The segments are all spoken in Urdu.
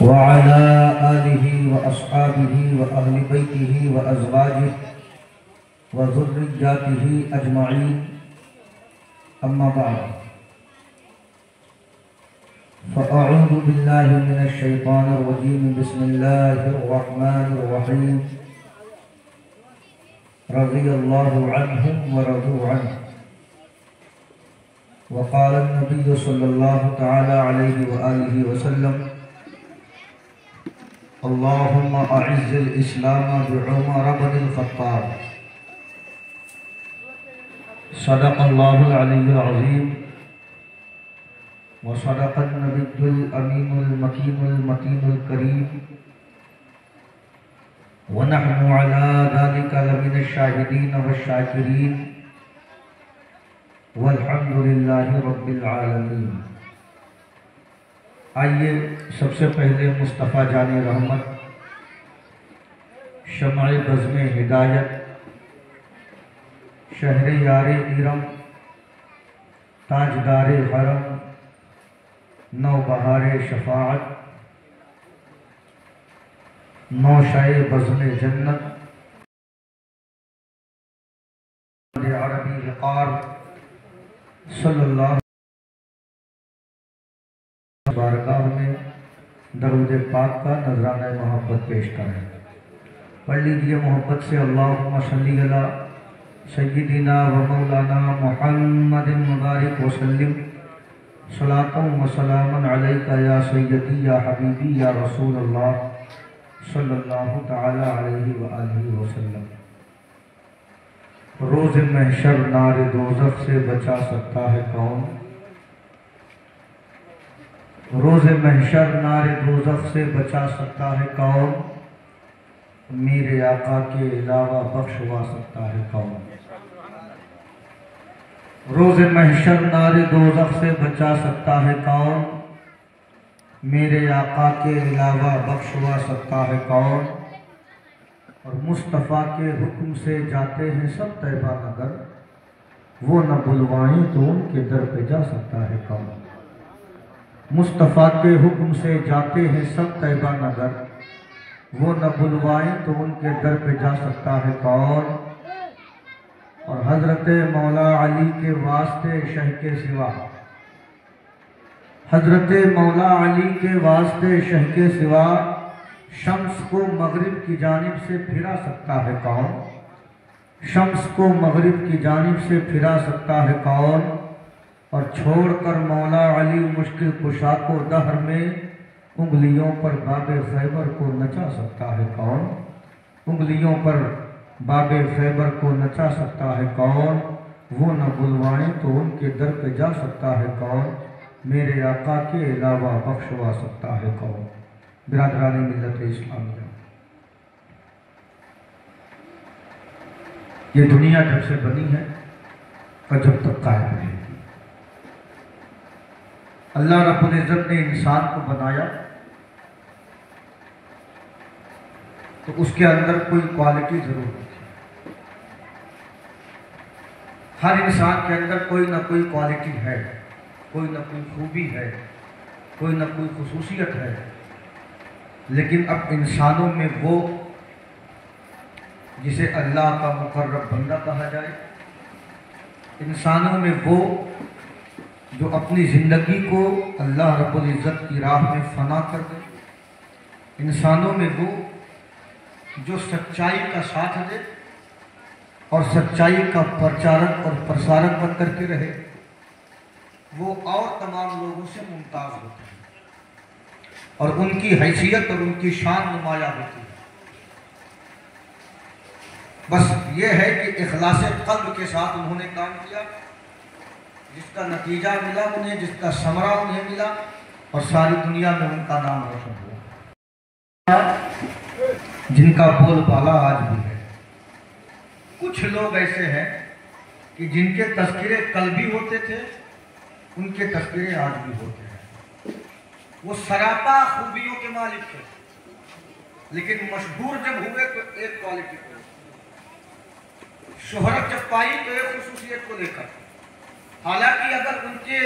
وعلى آله وأصحابه وأهل بيته وأزواجه وذرياته أجمعين أما بعد فأعوذ بالله من الشيطان الرجيم بسم الله الرحمن الرحيم رضي الله عنهم ورضوا عنه وقال النبي صلى الله تعالى عليه وآله وسلم اللهم أعز الإسلام بعمر بن الخطاب صدق الله العلي العظيم وصدق النبي الأمين المكين المتين الكريم ونحن على ذلك لمن الشاهدين والشاكرين والحمد لله رب العالمين۔ آئیے سب سے پہلے مصطفیٰ جان رحمت، شمع بزم ہدایت، شہر یار ارم، تاجدار حرم، نو بہار شفاعت، نو شائع بزم جنت، عربی وقار صلی اللہ بارگاہ میں درود پاک کا نذرانہ محبت پیش کریں۔ پڑھ لیجئے محبت سے اللہم صلی علی سیدنا و مولانا محمد مبارک وسلم صلاۃ و سلام علیک یا سیدی یا حبیبی یا رسول اللہ صلی اللہ تعالی علیہ وآلہ وسلم۔ روز محشر نار دوزخ سے بچا سکتا ہے کون؟ روز محشر نار دوزخ سے بچا سکتا ہے کون؟ میرے آقا کے علاوہ بخشوا سکتا ہے کون؟ روز محشر نار دوزخ سے بچا سکتا ہے کون؟ میرے آقا کے علاوہ بخشوا سکتا ہے کون؟ اور مصطفیٰ کے حکم سے جاتے ہیں سب طیبہ نگر، وہ نہ بلوائیں تو ان کے در پہ جا سکتا ہے کون؟ مصطفیٰ کے حکم سے جاتے ہیں سب طیبہ نگر، وہ نہ بلوائیں تو ان کے در پہ جا سکتا ہے کون؟ اور حضرت مولا علی کے واسطے شہ کے سوا، حضرت مولا علی کے واسطے شہ کے سوا شمس کو مغرب کی جانب سے پھرا سکتا ہے کون؟ شمس کو مغرب کی جانب سے پھرا سکتا ہے کون؟ اور چھوڑ کر مولا علی مشکل کشا کو دہر میں انگلیوں پر باب خیبر کو نچا سکتا ہے کون؟ انگلیوں پر باب خیبر کو نچا سکتا ہے کون؟ وہ نہ بلوائیں تو ان کے در پہ جا سکتا ہے کون؟ میرے آقا کے علاوہ بخشوا سکتا ہے کون؟ برادران ملت اسلامیہ، یہ دنیا جب سے بنی ہے اور جب تک قائم رہے گی۔ اللہ رب العزت نے انسان کو بنایا تو اس کے اندر کوئی کوالٹی ضرور ہوتی ہے۔ ہر انسان کے اندر کوئی نہ کوئی کوالٹی ہے، کوئی نہ کوئی خوبی ہے، کوئی نہ کوئی خصوصیت ہے، لیکن اب انسانوں میں وہ جسے اللہ کا مقرب بندہ کہا جائے، انسانوں میں وہ جو اپنی زندگی کو اللہ رب العزت کی راہ میں فنا کر دے، انسانوں میں وہ جو سچائی کا ساتھ دے اور سچائی کا پرچارک اور پرسارک بن کر کے رہے، وہ اور تمام لوگوں سے ممتاز ہوتے ہیں اور ان کی حیثیت اور ان کی شان نمایاں ہوتی ہے۔ بس یہ ہے کہ اخلاص قلب کے ساتھ انہوں نے کام کیا، جس کا نتیجہ ملا انہیں، جس کا ثمرہ انہیں ملا، اور ساری دنیا میں ان کا نام روشن ہوا، جن کا بول بالا آج بھی ہے۔ کچھ لوگ ایسے ہیں کہ جن کے تذکرے قلبی ہوتے تھے، ان کے تذکرے آج بھی ہوتے ہیں۔ وہ سراپا خوبیوں کے مالک تھے، لیکن مشہور جب ہوئے تو ایک کوالٹی کو، شہرت جب پائی تو ایک خصوصیت کو لے کر، حالانکہ اگر ان کے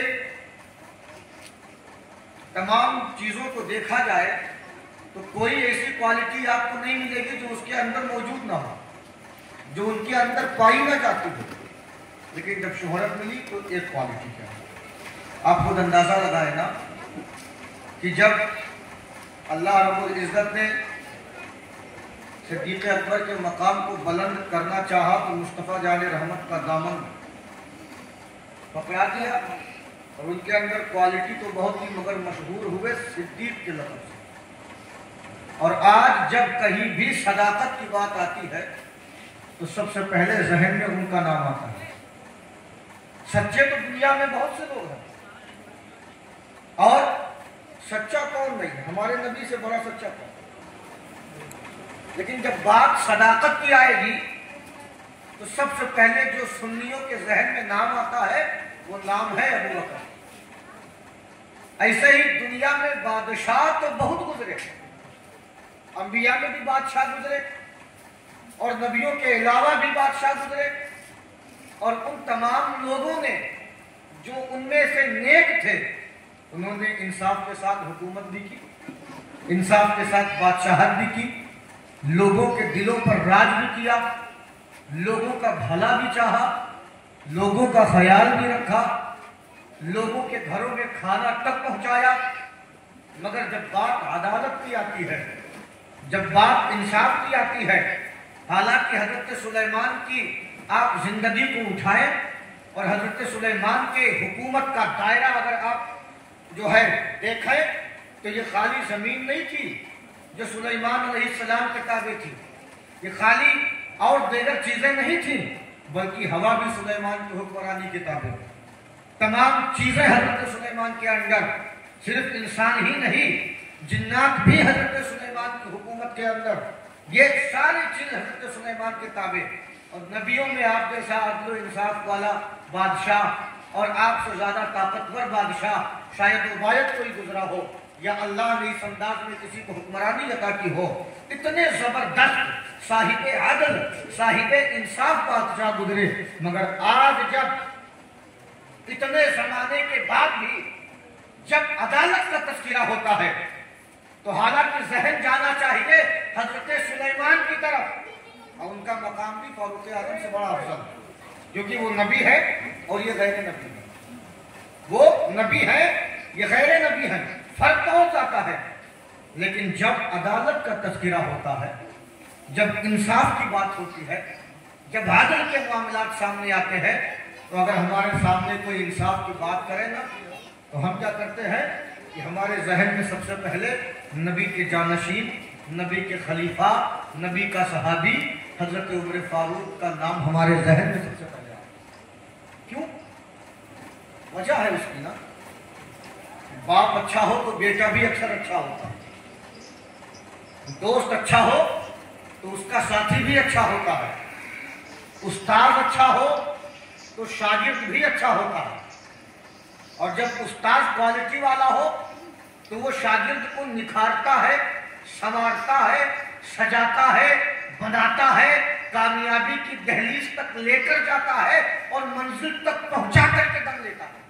تمام چیزوں کو دیکھا جائے تو کوئی ایسی کوالٹی آپ کو نہیں ملے گی جو اس کے اندر موجود نہ ہو، جو ان کے اندر پائی نہ جاتی ہو۔ لیکن جب شہرت ملی تو ایک کوالٹی کیا ہے، آپ خود اندازہ لگائے نا کہ جب اللہ رب العزت نے صدیق اکبر کے مقام کو بلند کرنا چاہا تو مصطفیٰ جان رحمت کا دامن پکڑا دیا، اور ان کے اندر کوالٹی تو بہت ہی مگر مشہور ہوئے صدیق کے لقب سے۔ اور آج جب کہیں بھی صداقت کی بات آتی ہے تو سب سے پہلے ذہن میں ان کا نام آتا ہے۔ سچے تو دنیا میں بہت سے لوگ ہیں، اور سچا کون نہیں ہے، ہمارے نبی سے بڑا سچا کون، لیکن جب بات صداقت کی آئے گی تو سب سے پہلے جو سنیوں کے ذہن میں نام آتا ہے وہ نام ہے ابو بکر۔ ایسے ہی دنیا میں بادشاہ تو بہت گزرے، انبیاء میں بھی بادشاہ گزرے اور نبیوں کے علاوہ بھی بادشاہ گزرے، اور ان تمام لوگوں نے جو ان میں سے نیک تھے انہوں نے انصاف کے ساتھ حکومت بھی کی، انصاف کے ساتھ بادشاہت بھی کی، لوگوں کے دلوں پر راج بھی کیا، لوگوں کا بھلا بھی چاہا، لوگوں کا خیال بھی رکھا، لوگوں کے گھروں میں کھانا تک پہنچایا۔ مگر جب بات عدالت کی آتی ہے، جب بات انصاف کی آتی ہے، حالانکہ حضرت سلیمان کی آپ زندگی کو اٹھائیں اور حضرت سلیمان کے حکومت کا دائرہ اگر آپ جو ہے دیکھیں تو یہ خالی زمین نہیں تھی جو سلیمان علیہ السلام کے تابع تھی، یہ خالی اور دیگر چیزیں نہیں تھیں، بلکہ ہوا بھی سلیمان کی حکمرانی کے تابع تھی۔ تمام چیزیں حضرت سلیمان کے اندر، صرف انسان ہی نہیں، جنات بھی حضرت سلیمان کی حکومت کے اندر، یہ ساری چیز حضرت سلیمان کے تابع۔ اور نبیوں میں آپ جیسا عدل و انصاف والا بادشاہ اور آپ سے زیادہ طاقتور بادشاہ شاید عبایت کوئی گزرا ہو، یا اللہ نے اس انداز میں کسی کو حکمرانی عطا کی ہو۔ اتنے زبردست صاحب عدل، صاحب انصاف بادشاہ گزرے، مگر آج جب اتنے زمانے کے بعد بھی جب عدالت کا تذکرہ ہوتا ہے تو حالانکہ ذہن جانا چاہیے حضرت سلیمان کی طرف، اور ان کا مقام بھی فاروق اعظم سے بڑا افضل ہے، کیونکہ وہ نبی ہے اور یہ غیر نبی ہے، وہ نبی ہے یہ غیر نبی ہے، فرق بہت آتا ہے۔ لیکن جب عدالت کا تذکرہ ہوتا ہے، جب انصاف کی بات ہوتی ہے، جب عدل کے معاملات سامنے آتے ہیں، تو اگر ہمارے سامنے کوئی انصاف کی بات کرے نا تو ہم کیا کرتے ہیں کہ ہمارے ذہن میں سب سے پہلے نبی کے جانشین، نبی کے خلیفہ، نبی کا صحابی حضرت عمر فاروق کا نام ہمارے ذہن میں سب سے پہلے آتا ہے۔ کیوں؟ وجہ ہے اس کی نا، باپ اچھا ہو تو بیٹا بھی اکثر اچھا ہوتا ہے، دوست اچھا ہو تو اس کا ساتھی بھی اچھا ہوتا ہے، استاد اچھا ہو تو شاگرد بھی اچھا ہوتا ہے، اور جب استاد کوالٹی والا ہو تو وہ شاگرد کو نکھارتا ہے، سنوارتا ہے، سجاتا ہے، بناتا ہے، کامیابی کی دہلیز تک لے کر جاتا ہے اور منزل تک پہنچا کر کے دم لیتا ہے۔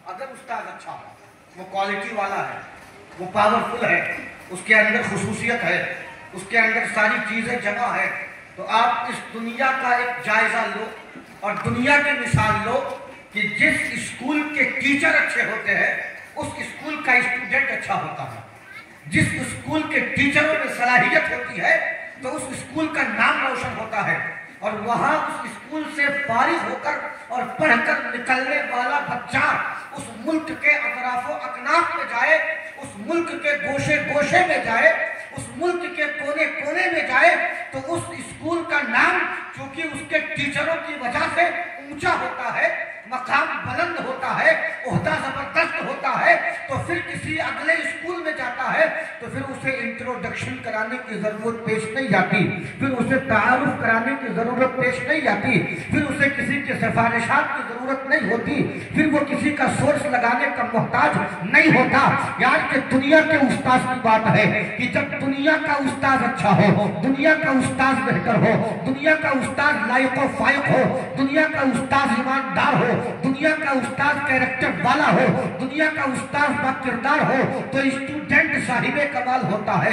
اگر استاد اچھا ہے، وہ کوالٹی والا ہے، وہ پاورفل ہے، اس کے اندر خصوصیت ہے، اس کے اندر ساری چیزیں جمع ہے، تو آپ اس دنیا کا ایک جائزہ لو اور دنیا کی مثال لو کہ جس اسکول کے ٹیچر اچھے ہوتے ہیں اس اسکول کا اسٹوڈنٹ اچھا ہوتا ہے، جس اسکول کے ٹیچروں میں صلاحیت ہوتی ہے تو اس اسکول کا نام روشن ہوتا ہے، اور وہاں اس اسکول سے فارغ ہو کر اور پڑھ کر نکلنے والا بچہ اس ملک کے اطراف و اکناف میں جائے، اس ملک کے گوشے گوشے میں جائے، اس ملک کے کونے کونے میں جائے، تو اس اسکول کا نام چونکہ اس کے ٹیچروں کی وجہ سے اونچا ہوتا ہے، مقام بلند ہوتا ہے، عہدہ زبردست ہوتا ہے، تو پھر کسی اگلے اسکول میں جاتا ہے تو پھر اسے انٹروڈکشن کرانے کی ضرورت پیش نہیں آتی، پھر اسے تعارف کرانے کی ضرورت پیش نہیں آتی، پھر اسے کسی کے سفارشات کی ضرورت نہیں ہوتی، پھر وہ کسی کا سورس لگانے کا محتاج نہیں ہوتا۔ یار کہ دنیا کے استاذ کی بات ہے کہ جب دنیا کا استاذ اچھا ہو، دنیا کا استاذ بہتر ہو، دنیا کا استاذ لائق و فائق ہو، دنیا کا استاذ ایماندار ہو، دنیا کا استاذ کیریکٹر والا ہو، دنیا کا استاذ با کردار ہو، تو اسٹوڈنٹ صاحب کمال ہوتا ہے،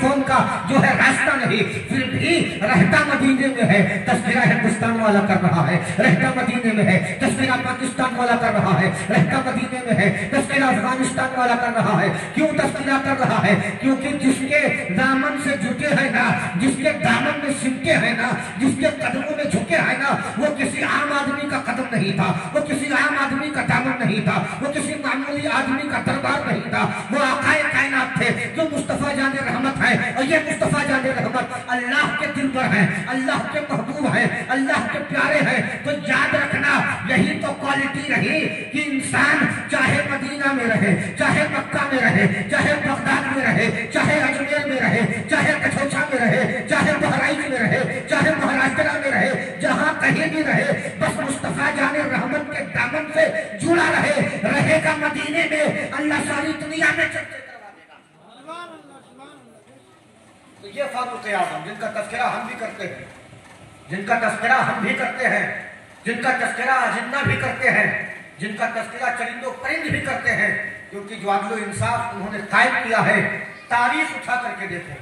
فون کا جو ہے راستہ نہیں، پھر بھی رہتا مدینے میں ہے، تذکرہ ہندوستان والا کر رہا ہے، رہتا مدینے میں ہے، تذکرہ پاکستان والا کر رہا ہے، رہتا مدینے میں ہے، تذکرہ افغانستان والا کر رہا ہے۔ کیوں تذکرہ کر رہا ہے؟ کیونکہ جس کے دامن سے جھکے ہیں نا، جس کے دامن میں سمٹے ہیں نا، جس کے قدموں میں جھکے ہیں نا، وہ کسی عام آدمی کا قدم نہیں تھا، وہ کسی عام آدمی کا دامن نہیں تھا، وہ کسی معمولی آدمی کا دربار نہیں تھا، وہ آقا کائنات تھے جو مصطفیٰ جان رحمت ہے۔ اور یہ مصطفیٰ جان رحمت اللہ کے دل پر ہے، اللہ کے محبوب ہے، اللہ کے پیارے ہیں۔ تو یاد رکھنا یہی تو کوالٹی رہی کہ انسان چاہے مدینہ میں رہے، چاہے مکہ میں رہے، چاہے بغداد میں رہے، چاہے اجمیر میں رہے، چاہے کچھوچا میں رہے، چاہے بہرائچ میں رہے، چاہے مہاراشٹر میں رہے، جہاں کہیں بھی رہے، بس مصطفیٰ جان رحمت کے دامن سے جڑا رہے گا مدینے میں، اللہ ساری دنیا میں چرچے کروا دے گا۔ تو یہ فاروق اعظم جن کا تذکرہ ہم بھی کرتے ہیں، جن کا تذکرہ ہم بھی کرتے ہیں، جن کا تذکرہ اجندہ بھی کرتے ہیں، جن کا تذکرہ چرند و پرند بھی کرتے ہیں، کیونکہ جو عدل و انصاف انہوں نے قائم کیا ہے، تاریخ اٹھا کر کے دیکھو،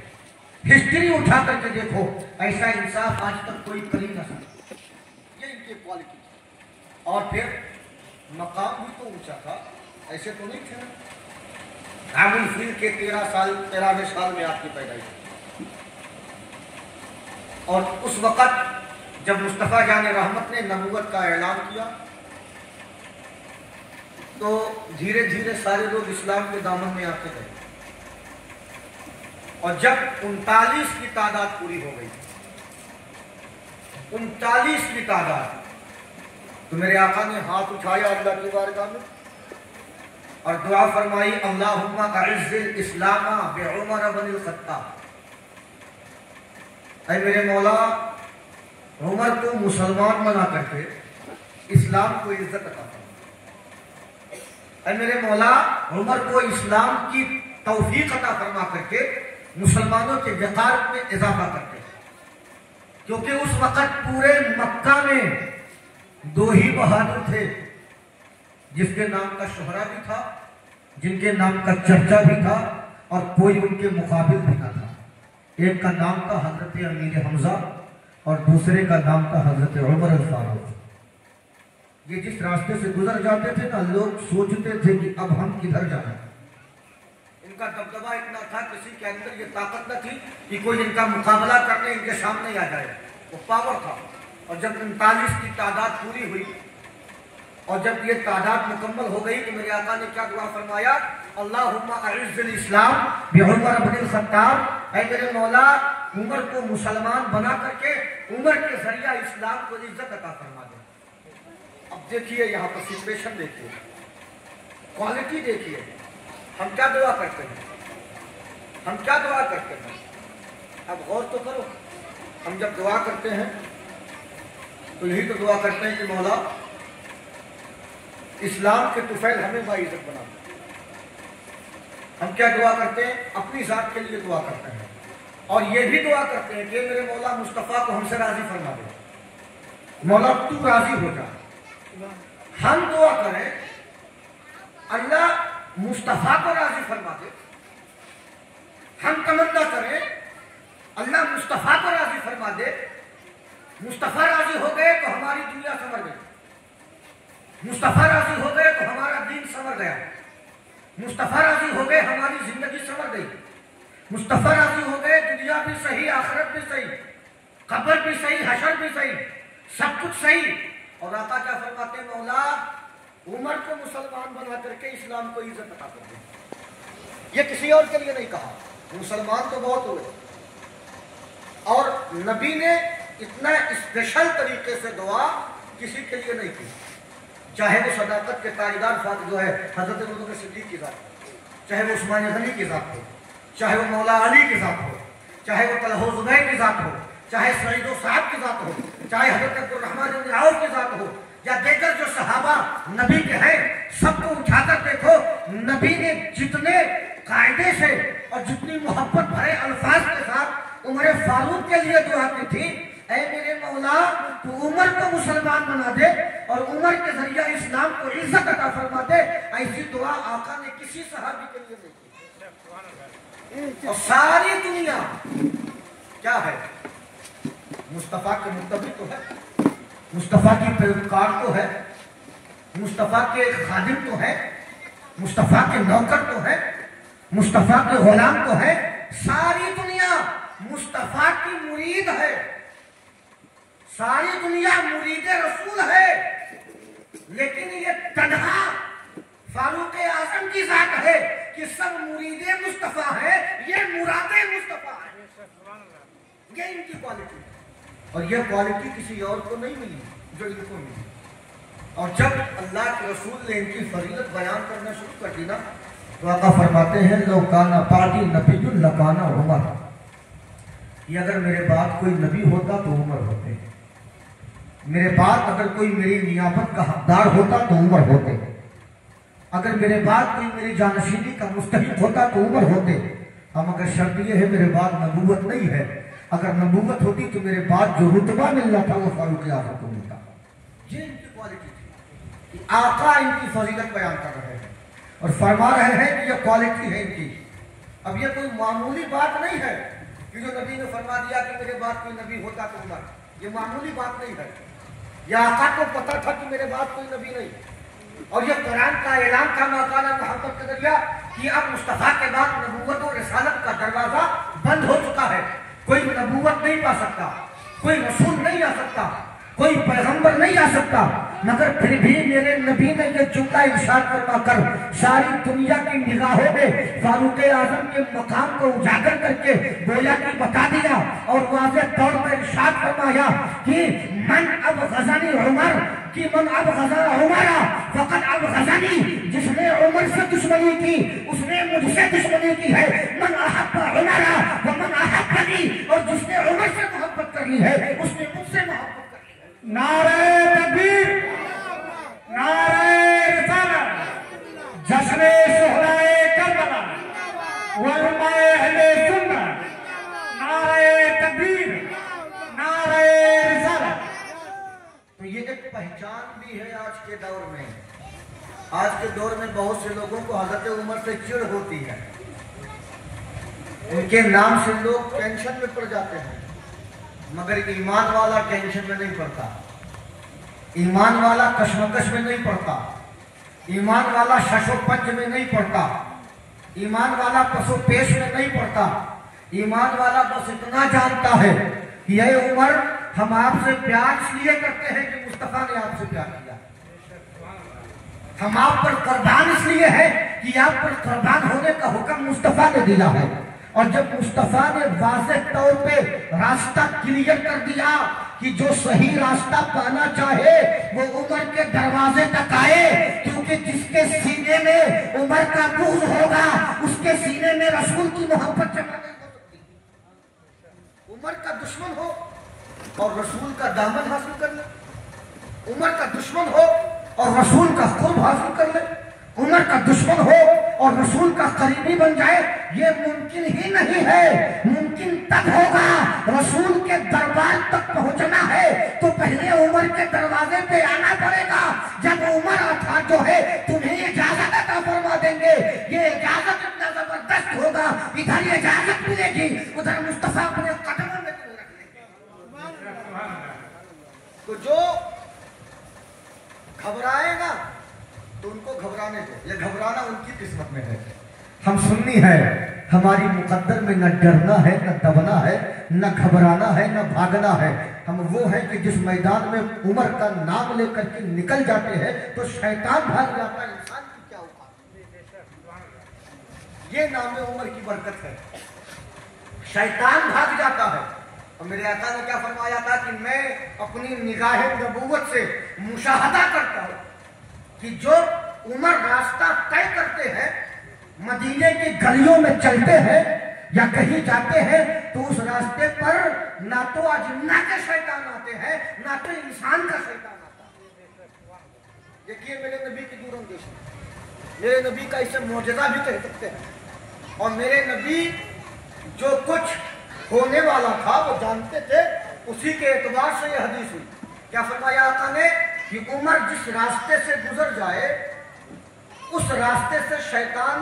ہسٹری اٹھا کر کے دیکھو، ایسا انصاف آج تک کوئی کر ہی نہ سکتا۔ یہ ان کی کوالٹی تھی۔ اور پھر مقام بھی تو اونچا تھا، ایسے تو نہیں تھے نا۔ عام الفیل کے 13ویں سال میں آپ کی پیدائش ہوئی، اور اس وقت جب مصطفیٰ جان رحمت نے نبوت کا اعلان کیا تو دھیرے دھیرے سارے لوگ اسلام کے دامن میں آتے گئے، اور جب 39 کی تعداد پوری ہو گئی، 39 کی تعداد، تو میرے آقا نے ہاتھ اٹھایا اللہ کی بارگاہ میں اور دعا فرمائی، اللہم اعز الاسلام بعمر بن الخطاب، اے میرے مولا عمر کو مسلمان بنا کر کے اسلام کو عزت عطا فرما، اے میرے مولا عمر کو اسلام کی توفیق عطا فرما کر کے مسلمانوں کے وقار میں اضافہ کرتے ہیں۔ کیونکہ اس وقت پورے مکہ میں دو ہی بہادر تھے جس کے نام کا شہرہ بھی تھا، جن کے نام کا چرچا بھی تھا، اور کوئی ان کے مقابل بھی نہ تھا۔ ایک کا نام تھا حضرت امیر حمزہ اور دوسرے کا نام تھا حضرت عمر الفاروق۔ یہ جس راستے سے گزر جاتے تھے نا، لوگ سوچتے تھے کہ اب ہم کدھر جائیں۔ ان کا دبدبہ اتنا تھا، کسی کے اندر یہ طاقت نہ تھی کہ کوئی ان کا مقابلہ کرنے ان کے سامنے آ جائے، وہ پاور تھا۔ اور جب 39 کی تعداد پوری ہوئی اور جب یہ تعداد مکمل ہو گئی تو میرے آقا نے کیا دعا فرمایا، اللہم اعز الاسلام بعمر بن الخطاب، اے میرے مولا عمر کو مسلمان بنا کر کے عمر کے ذریعہ اسلام کو عزت عطا فرما دے۔ اب دیکھیے یہاں پر سچویشن دیکھیے، کوالٹی دیکھیے، ہم کیا دعا کرتے ہیں، ہم کیا دعا کرتے ہیں، اب غور تو کرو۔ ہم جب دعا کرتے ہیں تو یہی تو دعا کرتے ہیں کہ مولا اسلام کے طفیل ہمیں باعزت بنا دے۔ ہم کیا دعا کرتے ہیں، اپنی ذات کے لیے دعا کرتے ہیں، اور یہ بھی دعا کرتے ہیں کہ میرے مولا مصطفیٰ کو ہم سے راضی فرما دے، مولا تو راضی ہو جا۔ ہم دعا کریں اللہ مصطفیٰ کو راضی فرما دے، ہم تمنا کریں اللہ مصطفیٰ کو راضی فرما دے، مصطفیٰ راضی ہو گئے تو ہماری دنیا سنور گئی، مصطفیٰ راضی ہو گئے تو ہمارا دین سنور گیا، مصطفیٰ راضی ہو گئے ہماری زندگی سنور گئی، مصطفیٰ راضی ہو گئے دنیا بھی صحیح، آخرت بھی صحیح، قبر بھی صحیح، حشر بھی صحیح، سب کچھ صحیح۔ اور آقا کیا فرماتے ہیں، مولا عمر کو مسلمان بنا کر کے اسلام کو عزت عطا کر دے۔ یہ کسی اور کے لیے نہیں کہا، مسلمان تو بہت ہوئے، اور نبی نے اتنا اسپیشل طریقے سے دعا کسی کے لیے نہیں کی، چاہے وہ صداقت کے تاجدار فاطر جو ہے حضرت ابوبکر صدیق کی ذات ہو، چاہے وہ عثمان غنی کی ذات ہو، چاہے وہ مولا علی کی ذات ہو، چاہے وہ طلحہ و زبیر کی ذات ہو، چاہے سعید و سعد کی ذات ہو، چاہے حضرت عبد الرحمن بن عوف کی ذات ہو، یا دیگر جو صحابہ نبی کے ہیں، سب کو اٹھا کر دیکھو، نبی نے جتنے قاعدے سے اور جتنی محبت بھرے الفاظ کے ساتھ عمر فاروق کے لیے دعا کی تھی، اے میرے مولا تو عمر کو مسلمان بنا دے اور عمر کے ذریعہ اسلام کو عزت عطا فرما دے، ایسی دعا آقا نے کسی صحابی کے لیے نہیں کی۔ اور ساری دنیا کیا ہے؟ مصطفیٰ کے متبع تو ہے، مصطفیٰ کی پیروکار تو ہے، مصطفیٰ کے خادم تو ہے، مصطفیٰ کے نوکر تو ہے، مصطفیٰ کے غلام تو ہے. ساری دنیا مصطفیٰ کی مرید ہے، ساری دنیا مرید رسول ہے. لیکن یہ تنہا فاروق اعظم کی ذات ہے کہ سب مرید مصطفیٰ ہے، یہ مراد مصطفیٰ ہے. یہ ان کی کوالٹی ہے، اور یہ کوالٹی کسی اور کو نہیں ملی جو ان کو ملی. اور جب اللہ کے رسول نے ان کی فضیلت بیان کرنا شروع کر دی نا تو آقا فرماتے ہیں لو کانا بعدی نبی لکانا عمر، کہ اگر میرے بعد کوئی نبی ہوتا تو عمر ہوتے، میرے بعد اگر کوئی میری نیابت کا حقدار ہوتا تو عمر ہوتے، اگر میرے بعد کوئی میری جانشینی کا مستحق ہوتا تو عمر ہوتے. ہم اگر شرط یہ ہے میرے بعد نبوت نہیں ہے، اگر نبوت ہوتی تو میرے بعد جو رتبہ ملنا تھا وہ فاروق اعظم کو ملتا. یہ ان کی کوالٹی تھی کہ آقا ان کی فضیلت بیان کر رہے ہیں اور فرما رہے ہیں کہ یہ کوالٹی ہے ان کی. اب یہ کوئی معمولی بات نہیں ہے کہ جو نبی نے فرما دیا کہ میرے بعد کوئی نبی ہوتا تو عمر. یہ معمولی بات نہیں ہے. یہ آقا کو پتا تھا کہ میرے بعد کوئی نبی نہیں، اور یہ قرآن کا اعلان تھا مولانا محمد کے ذریعہ کہ اب مصطفیٰ کے بعد نبوت و رسالت کا دروازہ بند ہو چکا ہے. کوئی نبوت نہیں پا سکتا، کوئی رسول نہیں آ سکتا، کوئی پیغمبر نہیں آ سکتا. مگر پھر بھی میرے نبی نے یہ جملہ ارشاد فرما کر ساری دنیا کی نگاہوں میں فاروق اعظم کے مقام کو اجاگر کر کے گویا کہ بتا دیا اور واضح طور پر ارشاد فرمایا کہ من اب غزانی عمر، کہ من اب غزا عمرہ فقط اب غزانی، جس نے عمر سے دشمنی کی اس نے مجھ سے دشمنی کی ہے. من احب عمرہ ومن احبنی، اور جس نے عمر سے محبت کر لی ہے اس نے مجھ سے محبت کر لی ہے. نعرہ تکبیر، نعرہ رسالت، جشن شہدائے کربلا، علماء اہل سنت، نعرہ تکبیر، نعرہ رسالت. تو یہ ایک پہچان بھی ہے آج کے دور میں. آج کے دور میں بہت سے لوگوں کو حضرت عمر سے چڑ ہوتی ہے، ان کے نام سے لوگ ٹینشن میں پڑ جاتے ہیں. مگر ایمان والا ٹینشن میں نہیں پڑتا، ایمان والا کشمکش میں نہیں پڑتا، ایمان والا شش و پنج میں نہیں پڑتا، ایمان والا پس و پیش میں نہیں پڑتا. ایمان والا بس اتنا جانتا ہے کہ اے عمر ہم آپ سے پیار اس لیے کرتے ہیں کہ مصطفیٰ نے آپ سے پیار کیا. ہم آپ پر قربان اس لیے ہے کہ آپ پر قربان ہونے کا حکم مصطفیٰ نے دیا ہے. اور جب مصطفیٰ نے واضح طور پہ راستہ کلیئر کر دیا کہ جو صحیح راستہ پانا چاہے وہ عمر کے دروازے تک آئے، کیونکہ جس کے سینے میں عمر کا بغض ہوگا اس کے سینے میں رسول کی محبت جمع نہیں ہو سکتی. عمر کا دشمن ہو اور رسول کا دامن حاصل کر لے، عمر کا دشمن ہو اور رسول کا قرب حاصل کر لے، عمر کا دشمن ہو اور رسول کا قریبی بن جائے، یہ ممکن ہی نہیں ہے. ممکن تب ہوگا، رسول کے دربار تک پہنچنا ہے تو پہلے عمر کے دروازے پہ آنا پڑے گا. جب عمر تھا جو ہے تمہیں اجازت عطا فرما دیں گے. یہ اجازت اتنا زبردست ہوگا، ادھر یہ اجازت ملے گی، ادھر مصطفیٰ اپنے قدموں میں تمہیں رکھ لیں گے. تو جو گھبرائے گا تو ان کو گھبرانے دو، یہ گھبرانا ان کی قسمت میں ہے. ہم سنی ہے، ہماری مقدر میں نہ ڈرنا ہے نہ دبنا ہے نہ گھبرانا ہے نہ بھاگنا ہے. ہم وہ ہیں کہ جس میدان میں عمر کا نام لے کر کے نکل جاتے ہیں تو شیطان بھاگ جاتا ہے. انسان کی کیا اوقات. یہ نام عمر کی برکت ہے، شیطان بھاگ جاتا ہے. اور میرے آقا نے کیا فرمایا تھا کہ میں اپنی نگاہ نبوت سے مشاہدہ کرتا ہوں کہ جو عمر راستہ طے کرتے ہیں، مدینے کی گلیوں میں چلتے ہیں یا کہیں جاتے ہیں تو اس راستے پر نہ تو اجنہ کے شیطان آتے ہیں نہ تو انسان کا شیطان آتا ہے. دیکھیے میرے نبی کی دور اندیشی، میرے نبی کا اسے معجزہ بھی کہہ سکتے ہیں. اور میرے نبی جو کچھ ہونے والا تھا وہ جانتے تھے، اسی کے اعتبار سے یہ حدیث ہوئی. کیا فرمایا آقا نے کہ عمر جس راستے سے گزر جائے اس راستے سے شیطان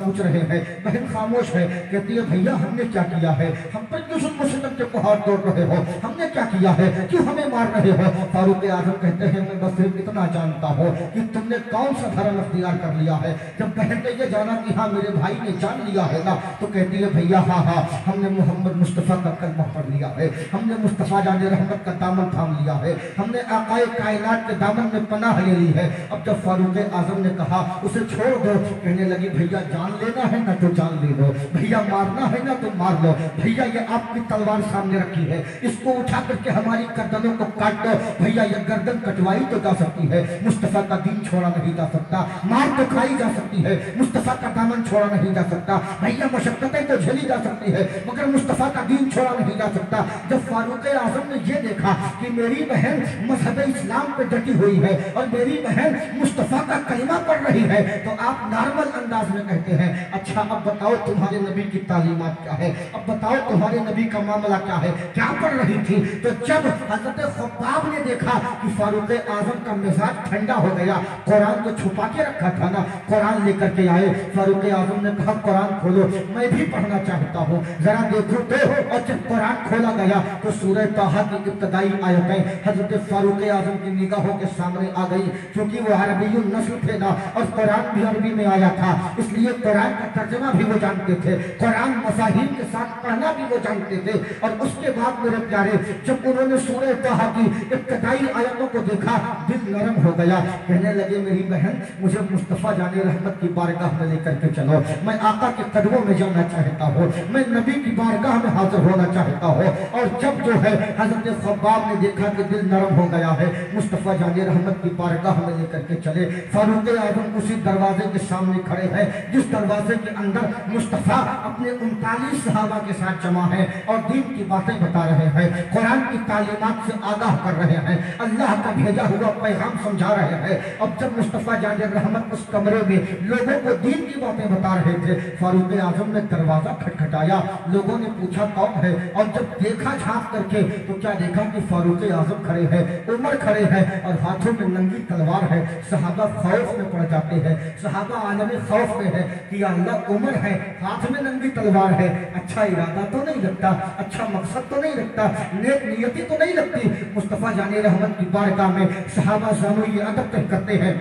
پوچھ رہے ہیں، بہن خاموش ہے، کہتی ہے بھیا ہم نے کیا کیا ہے، ہم پر کیوں ظلم و ستم کے پہاڑ توڑ رہے ہو، ہم نے کیا کیا ہے، کیوں ہمیں مار رہے ہو؟ فاروق اعظم کہتے ہیں میں بس صرف اتنا جانتا ہوں کہ تم نے کون سا دھرم اختیار کر لیا ہے۔ جب بہن نے یہ جانا کہ ہاں میرے بھائی نے جان لیا ہے نا، تو کہتی ہے بھیا ہاں ہم نے محمد مصطفیٰ کا کلمہ پڑھ لیا ہے، ہم نے مصطفیٰ جان رحمت کا دامن تھام لیا ہے، ہم نے آقائے کائنات کے دامن میں پناہ لے لی ہے۔ اب جب فاروق اعظم نے کہا اسے چھوڑ دو، کہنے لگی بھیا جان لینا ہے نا تو جان لے لو، بھیا مارنا ہے نا تو مار لو، بھیا یہ آپ کی تلوار سامنے رکھی ہے، اس کو اٹھا کر کے ہماری گردنوں کو کاٹ دو، بھیا یہ گردن کٹوائی تو جا سکتی ہے، مصطفیٰ کا دین چھوڑا نہیں جا سکتا، مار تو کھائی جا سکتی ہے، مصطفیٰ کا دامن چھوڑا نہیں جا سکتا، بھیا مشقتیں تو جھیلی جا سکتی ہے مگر مصطفیٰ کا دین چھوڑا نہیں جا سکتا۔ جب فاروق اعظم نے یہ دیکھا کہ میری بہن مذہب اسلام پہ ڈٹی ہوئی ہے اور میری بہن مصطفیٰ کا کلمہ پڑھ رہی ہے، تو آپ نارمل انداز میں کہتے ہیں اچھا اب بتاؤ تمہارے نبی کی تعلیمات کیا ہے، اب بتاؤ تمہارے نبی کا معاملہ کیا ہے، کیا پڑھ رہی تھی؟ تو جب حضرت خباب نے دیکھا کہ فاروق اعظم کا مزاج ٹھنڈا ہو گیا، قرآن تو چھپا کے رکھا تھا نا، قرآن لے کر کے آئے، فاروق اعظم نے کہا قرآن کھولو میں بھی پڑھنا چاہتا ہوں، ذرا دیکھو تو۔ اور جب قرآن کھولا گیا تو سورہ طٰہٰ کی ابتدائی آیتیں حضرت فاروق اعظم کی نگاہوں کے سامنے آ گئی، کیونکہ وہ عربی النسل تھے نا اور قرآن بھی عربی میں آیا تھا، اس لیے قرآن کا ترجمہ بھی وہ جانتے تھے، قرآن مفاہیم کے ساتھ پڑھنا بھی وہ جانتے تھے۔ اور اس کے بعد میرے پیارے جب انہوں نے سورہ طٰہٰ کی ابتدائی آیتوں کو دیکھا دل نرم ہو گیا، کہنے لگے میری بہن مجھے مصطفیٰ جان رحمت کی بارگاہ میں لے کر کے چلو، میں آقا کے قدموں میں جانا چاہتا ہوں، میں نبی کی بارگاہ میں حاضر ہونا چاہتا ہوں۔ اور جب جو ہے حضرت خباب نے دیکھا کہ دل نرم ہو گیا ہے، مصطفیٰ جان رحمت کی بارگاہ میں لے کر کے چلے۔ فاروق اعظم اسی دروازے کے سامنے کھڑے ہیں جس دروازے کے اندر مصطفیٰ اپنے 39 صحابہ کے ساتھ جمع ہیں اور دین کی باتیں بتا رہے ہیں، قرآن کی تعلیمات سے آگاہ کر رہے ہیں، اللہ کا بھیجا ہوا پیغام سمجھا رہے ہیں۔ اب جب مصطفیٰ جان رحمت اس کمرے میں لوگوں کو دین کی باتیں بتا رہے تھے، فاروق اعظم نے دروازہ کھٹکھٹایا، لوگوں نے پوچھا کون ہے، اور جب دیکھا جھانک کر کے تو کیا دیکھا کہ فاروق اعظم کھڑے ہیں، عمر کھڑے ہیں اور ہاتھوں میں ننگی تلوار ہے۔ صحابہ خوف میں پڑ جاتے ہیں، صحابہ عالم خوف میں ہے کہ یا اللہ عمر ہے، ہاتھ میں ننگی تلوار ہے، اچھا ارادہ تو نہیں لگتا، اچھا مقصد تو نہیں لگتا، نیک نیتی تو نہیں لگتی۔ مصطفیٰ جان رحمت کی بارگاہ میں صحابہ زانو یہ ادب طے کرتے ہیں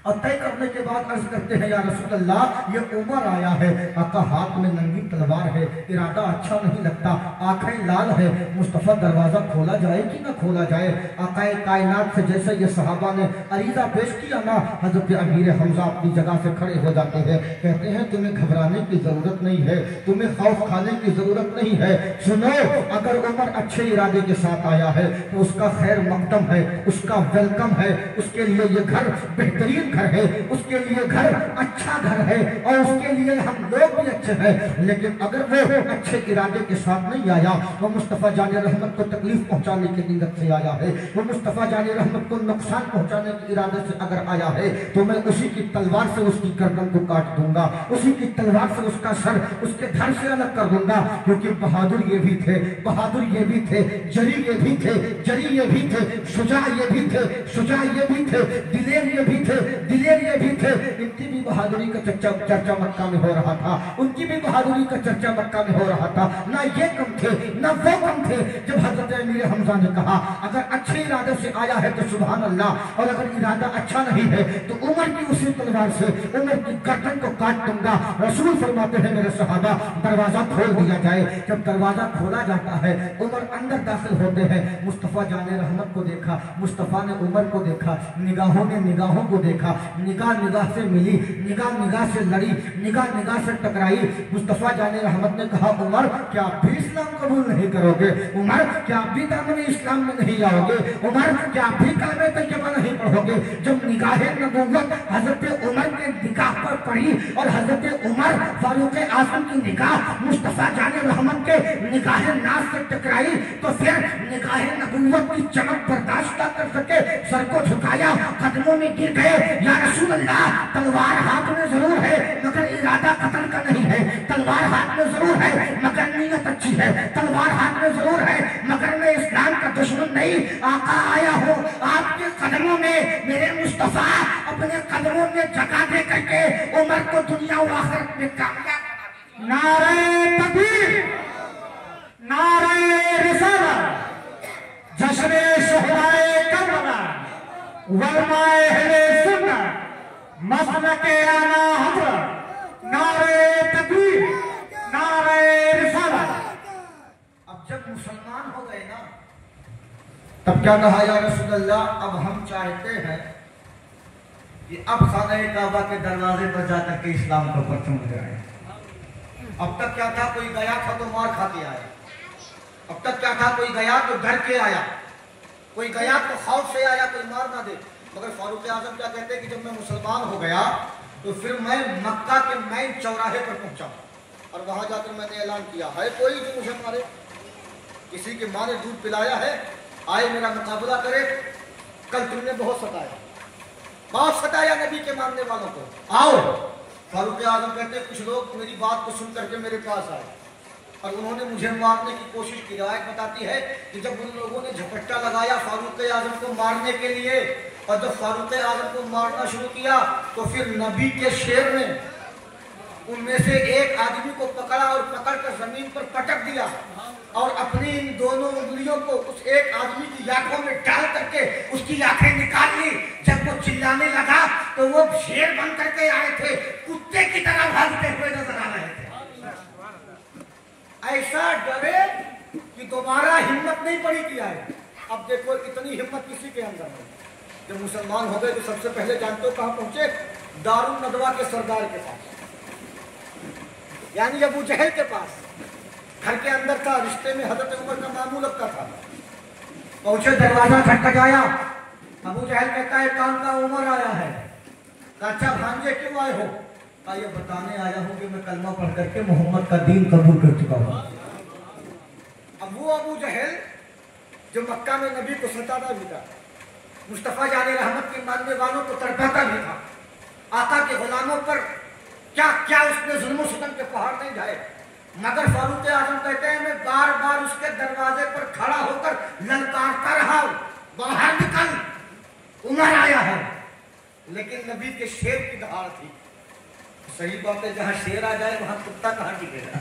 اور طے کرنے کے بعد عرض کرتے ہیں یا رسول اللہ یہ عمر آیا ہے، آقا ہاتھ میں ننگی تلوار ہے، ارادہ اچھا نہیں لگتا، آنکھیں لال ہے، مصطفیٰ دروازہ کھولا جائے کہ نہ کھولا جائے؟ آقا کائنات سے جیسے یہ صحابہ نے عریضہ پیش کیا نا، حضرت امیر حمزہ اپنی جگہ سے کھڑے ہو جاتے ہیں، کہتے ہیں تمہیں گھبرانے کی ضرورت نہیں ہے، تمہیں خوف کھانے کی ضرورت نہیں ہے، سنو اگر عمر اچھے ارادے کے ساتھ آیا ہے تو اس کا خیر مقدم ہے، اس کا ویلکم ہے، اس کے لیے یہ گھر بہترین گھر ہے، اس کے لیے گھر اچھا گھر ہے اور اس کے لیے ہم لوگ بھی اچھے ہیں۔ لیکن اگر وہ اچھے ارادے کے ساتھ نہیں آیا، وہ مصطفیٰ جان رحمت کو تکلیف پہنچانے کی نیت سے آیا ہے، وہ مصطفیٰ جان رحمت کو نقصان پہنچانے کے ارادے سے اگر آیا ہے تو میں اسی کی تلوار سے اس کی گردن کو کاٹ دوں گا، اسی کی تلوار سے اس کا سر اس کے دھڑ سے الگ کر دوں گا، کیونکہ بہادر یہ بھی تھے، بہادر یہ بھی تھے، جری یہ بھی تھے، جری یہ بھی تھے، شجاع یہ بھی تھے، شجاع یہ بھی تھے، دلیر یہ بھی تھے، دلیر یہ بھی تھے۔ ان کی بھی بہادری کا چرچا مکہ میں ہو رہا تھا، ان کی بھی بہادری کا چرچا مکہ میں ہو رہا تھا، نہ یہ کم تھے نہ وہ کم تھے۔ جب حضرت امیر حمزہ نے کہا اگر اچھے ارادے سے آیا ہے تو سبحان اللہ، اور اگر ارادہ اچھا نہیں ہے تو عمر کی اسی تلوار سے عمر کی گردن کو کاٹ دوں گا۔ رسول فرماتے ہیں میرے صحابہ دروازہ کھول دیا جائے۔ جب دروازہ کھولا جاتا ہے عمر اندر داخل ہوتے ہیں، مصطفیٰ جان رحمت کو دیکھا، مصطفیٰ نے عمر کو دیکھا، نگاہوں نے نگاہوں کو دیکھا، نگاہ نگاہ سے ملی، نگاہ نگاہ سے لڑی، نگاہ نگاہ سے ٹکرائی۔ مصطفیٰ جان رحمت نے کہا عمر کیا آپ بھی اسلام قبول نہیں کرو گے؟ عمر کیا آپ بھی دامن اسلام میں نہیں آؤ گے؟ عمر کیا آپ بھی کلمہ طیبہ نہیں پڑھو گے؟ جب نگاہ نبوت حضرت عمر کے نگاہ پر پڑی اور حضرت عمر فاروق اعظم کی نگاہ مصطفیٰ جان رحمت کے نگاہ ناز سے ٹکرائی تو پھر نگاہ نبوت کی چمک برداشت نہ کر سکے، سر کو جھکایا، قدموں میں گر گئے، یا رسول اللہ تلوار ہاتھ میں ضرور ہے مگر ارادہ قتل کا نہیں ہے، تلوار ہاتھ میں ضرور ہے مگر نیت اچھی ہے، تلوار ہاتھ میں ضرور ہے مگر میں اسلام کا دشمن نہیں نہیں آقا آیا ہو آپ کے قدموں میں، میرے مصطفیٰ اپنے قدموں میں جگہ دے کر کے عمر کو دنیا و آخرت میں کامیاب۔ نعرہ تکبیر، نعرہ رسالت، جشن شہدائے کربلا، علماء اہل سنت، مسلک اعلیٰ حضرت، نعرہ تکبیر، نعرہ رسالت۔ اب جب مسلمان ہو گئے نا تب کیا کہا یا رسول اللہ اب ہم چاہتے ہیں کہ اب خانہ کعبہ کے دروازے پر جا کر کے اسلام کا پرچم لہرائیں۔ اب تک کیا تھا کوئی گیا تھا تو مار کھا کے آیا، اب تک کیا تھا کوئی گیا تو ڈر کے آیا، کوئی گیا تو خوف سے آیا کوئی مار نہ دے۔ مگر فاروق اعظم کیا کہتے ہیں کہ جب میں مسلمان ہو گیا تو پھر میں مکہ کے مین چوراہے پر پہنچا اور وہاں جا کر میں نے اعلان کیا ہے کوئی جو مجھے مارے، کسی کے ماں نے دودھ پلایا ہے آئے میرا مقابلہ کرے، کل تم نے بہت ستایا نبی کے ماننے والوں کو، آؤ۔ فاروق اعظم کہتے ہیں کچھ لوگ میری بات کو سن کر کے میرے پاس آئے اور انہوں نے مجھے مارنے کی کوشش کی۔ روایت بتاتی ہے کہ جب ان لوگوں نے جھپٹا لگایا فاروق اعظم کو مارنے کے لیے اور جب فاروق اعظم کو مارنا شروع کیا تو پھر نبی کے شیر نے ان میں سے ایک آدمی کو پکڑا اور پکڑ کر زمین پر پٹک دیا اور اپنی ان دونوں انگلیوں کو اس ایک آدمی کی آنکھوں میں ڈال کر کے اس کی آنکھیں نکال لی۔ جب وہ چلانے لگا تو وہ شیر بن کر کے آئے تھے، کتے کی طرح بھاگتے ہوئے نظر آ رہے تھے، ایسا ڈرے کہ دوبارہ ہمت نہیں پڑی کی آئے۔ اب دیکھو اتنی ہمت کسی کے اندر نہیں۔ جب مسلمان ہو گئے تو سب سے پہلے جانتے ہو کہاں پہنچے؟ دارالندوا کے سردار کے پاس، یعنی ابو جہل کے پاس، گھر کے اندر تھا، رشتے میں حضرت عمر کا معمول لگتا تھا۔ پہنچے، دروازہ کھٹکھٹایا، ابو جہل کہتا ہے کام کا عمر آیا ہے۔ کہا اچھا بھانجے کیوں آئے ہو؟ کہا یہ بتانے آیا ہوں کہ میں کلمہ پڑھ کر کے محمد کا دین قبول کر چکا ہوں۔ اب وہ ابو جہل جو مکہ میں نبی کو ستاتا بھی تھا، مصطفیٰ جان رحمت کے ماننے والوں کو تڑپاتا بھی تھا، آقا کے غلاموں پر کیا کیا اس نے ظلم و ستم کے پہاڑ نہیں ڈھائے، مگر فاروق اعظم کہتے ہیں میں بار بار اس کے دروازے پر کھڑا ہو کر للکارتا رہا ہوں باہر نکل، عمر آیا ہے۔ لیکن نبی کے شیر کی دہاڑ تھی۔ صحیح بات ہے، جہاں شیر آ جائے وہاں کتا کہاں ٹکے گا،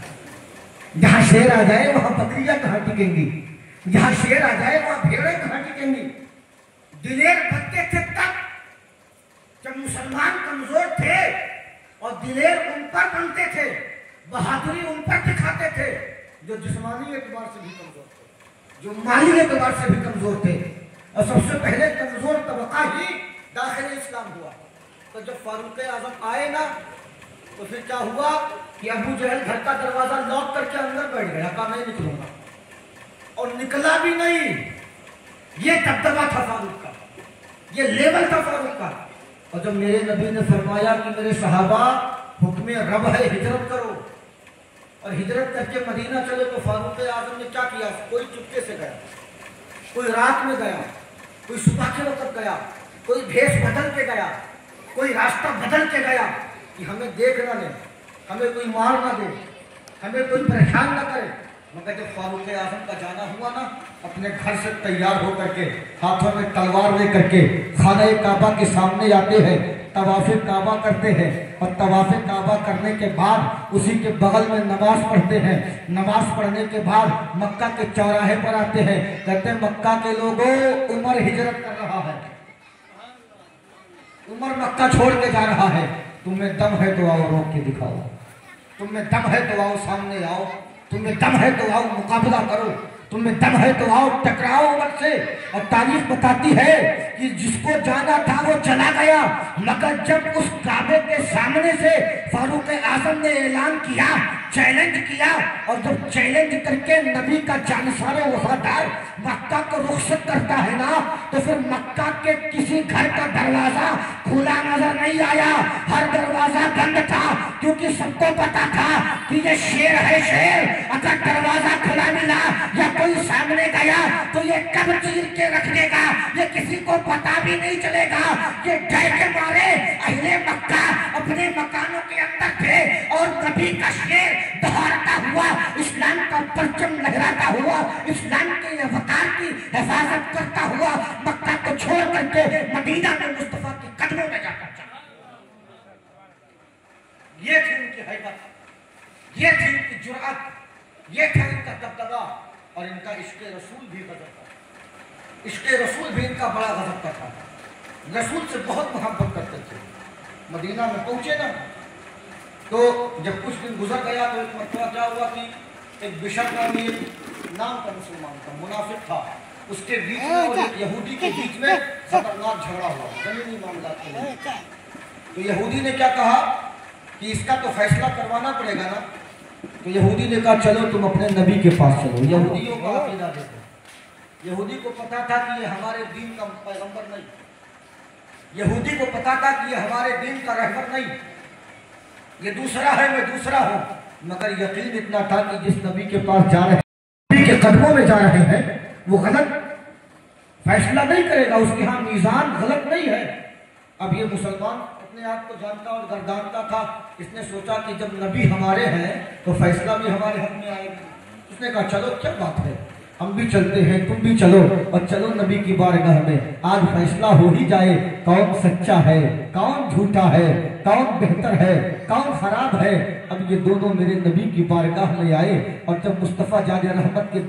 جہاں شیر آ جائے وہاں بکریاں کہاں ٹکیں گی، جہاں شیر آ جائے وہاں بھیڑیں کہاں ٹکیں گی۔ دلیر بنتے تھے تب جب مسلمان کمزور تھے اور دلیر ان پر بنتے تھے، بہادری ان پر دکھاتے تھے جو جسمانی اعتبار سے بھی کمزور تھے، جو مالی اعتبار سے بھی کمزور تھے، اور سب سے پہلے کمزور طبقہ ہی داخل اسلام ہوا۔ تو جب فاروق اعظم آئے نا تو پھر کیا ہوا کہ ابو جہل گھر کا دروازہ لاک کر کے اندر بیٹھ گیا، کہا نہیں نکلوں گا، اور نکلا بھی نہیں۔ یہ دبدبہ تھا فاروق کا، یہ لیول تھا فاروق کا۔ اور جب میرے نبی نے فرمایا کہ میرے صحابہ حکم رب ہے ہجرت کرو اور ہجرت کر کے مدینہ چلے، تو فاروق اعظم نے کیا کیا؟ کوئی چپکے سے گیا، کوئی رات میں گیا، کوئی صبح کے وقت گیا، کوئی بھیس بدل کے گیا، کوئی راستہ بدل کے گیا کہ ہمیں دیکھ نہ لے، ہمیں کوئی مار نہ دے، ہمیں کوئی پریشان نہ کرے۔ مگر جب فاروق اعظم کا جانا ہوا نا، اپنے گھر سے تیار ہو کر کے ہاتھوں میں تلوار لے کر کے خانہ کعبہ کے سامنے آتے ہیں، طواف کعبہ کرتے ہیں، اور طواف کعبہ کرنے کے بعد اسی کے بغل میں نماز پڑھتے ہیں۔ نماز پڑھنے کے بعد مکہ کے چوراہے پر آتے ہیں، کہتے ہیں مکہ کے لوگوں عمر ہجرت کر رہا ہے، عمر مکہ چھوڑ کے جا رہا ہے، تم میں دم ہے تو آؤ روک کے دکھاؤ، تم میں دم ہے تو آؤ سامنے آؤ، تم میں دم ہے تو آؤ مقابلہ کرو، تم میں دم ہے تو آؤ ٹکراؤ عمر سے۔ اور تاریخ بتاتی ہے کہ جس کو جانا تھا وہ چلا گیا، مگر جب اس کعبے کے سامنے سے فاروق اعظم نے اعلان کیا، چیلنج کیا، اور جب چیلنج کر کے نبی کا جانسار و وفادار مکہ کو رخصت کرتا ہے نا، تو پھر مکہ کے کسی گھر کا دروازہ کھلا نظر نہیں آیا، ہر دروازہ بند تھا، کیونکہ سب کو پتا تھا کہ یہ شیر ہے شیر، اگر دروازہ کھلا ملا یا کوئی سامنے گیا تو یہ کب چیر کے رکھ دے گا، یہ کسی کو پتا بھی نہیں چلے گا۔ یہ ڈر کے مارے اہل مکہ اپنے مکانوں کے اندر تھے، اور نبی کا شیر دہراتا ہوا، اسلام کا پرچم لہراتا ہوا، اسلام کے وقار کی حفاظت کرتا ہوا مکہ کو چھوڑ کر کے مدینہ میں مصطفیٰ کے قدموں میں جا کر چلا. یہ تھی ان کی حیبت، یہ تھی ان کی جرأت، یہ تھا ان کا دبدبا، اور ان کا عشق رسول بھی غضب کا. عشق رسول بھی ان کا بڑا غضب کا تھا. رسول سے بہت محبت کرتے تھے. مدینہ میں پہنچے نا تو جب کچھ دن گزر گیا تو ایک مرتبہ کیا ہوا کہ ایک بشر نامی نام کا مسلمان تھا، منافق تھا، اس کے بیچ میں اور ایک یہودی کے بیچ میں خطرناک جھگڑا ہوا زمینی معاملات کے لیے. تو یہودی نے کیا کہا کہ اس کا تو فیصلہ کروانا پڑے گا نا. تو یہودی نے کہا چلو تم اپنے نبی کے پاس چلو. یہودیوں کا عقیدہ دیکھو. یہودی کو پتا تھا کہ یہ ہمارے دین کا پیغمبر نہیں، یہودی کو پتا تھا کہ یہ ہمارے دین کا رہبر نہیں، یہ دوسرا ہے میں دوسرا ہوں. مگر یقین اتنا تھا کہ جس نبی کے پاس جا رہے ہیں، نبی کے قدموں میں جا رہے ہیں، وہ غلط فیصلہ نہیں کرے گا، اس کے ہاں میزان غلط نہیں ہے. اب یہ مسلمان اپنے آپ کو جانتا اور گردانتا تھا. اس نے سوچا کہ جب نبی ہمارے ہیں تو فیصلہ بھی ہمارے حق میں آئے گا. اس نے کہا چلو کیا بات ہے، ہم بھی چلتے ہیں، تم بھی چلو، اور چلو نبی کی بارگاہ میں. آج فیصلہ ہو ہی جائے کون سچا ہے، کون جھوٹا ہے، کون بہتر ہے، کون خراب ہے. اب یہ دونوں میرے نبی کی بارگاہ میں آئے، اور جب مصطفیٰ جان رحمت کی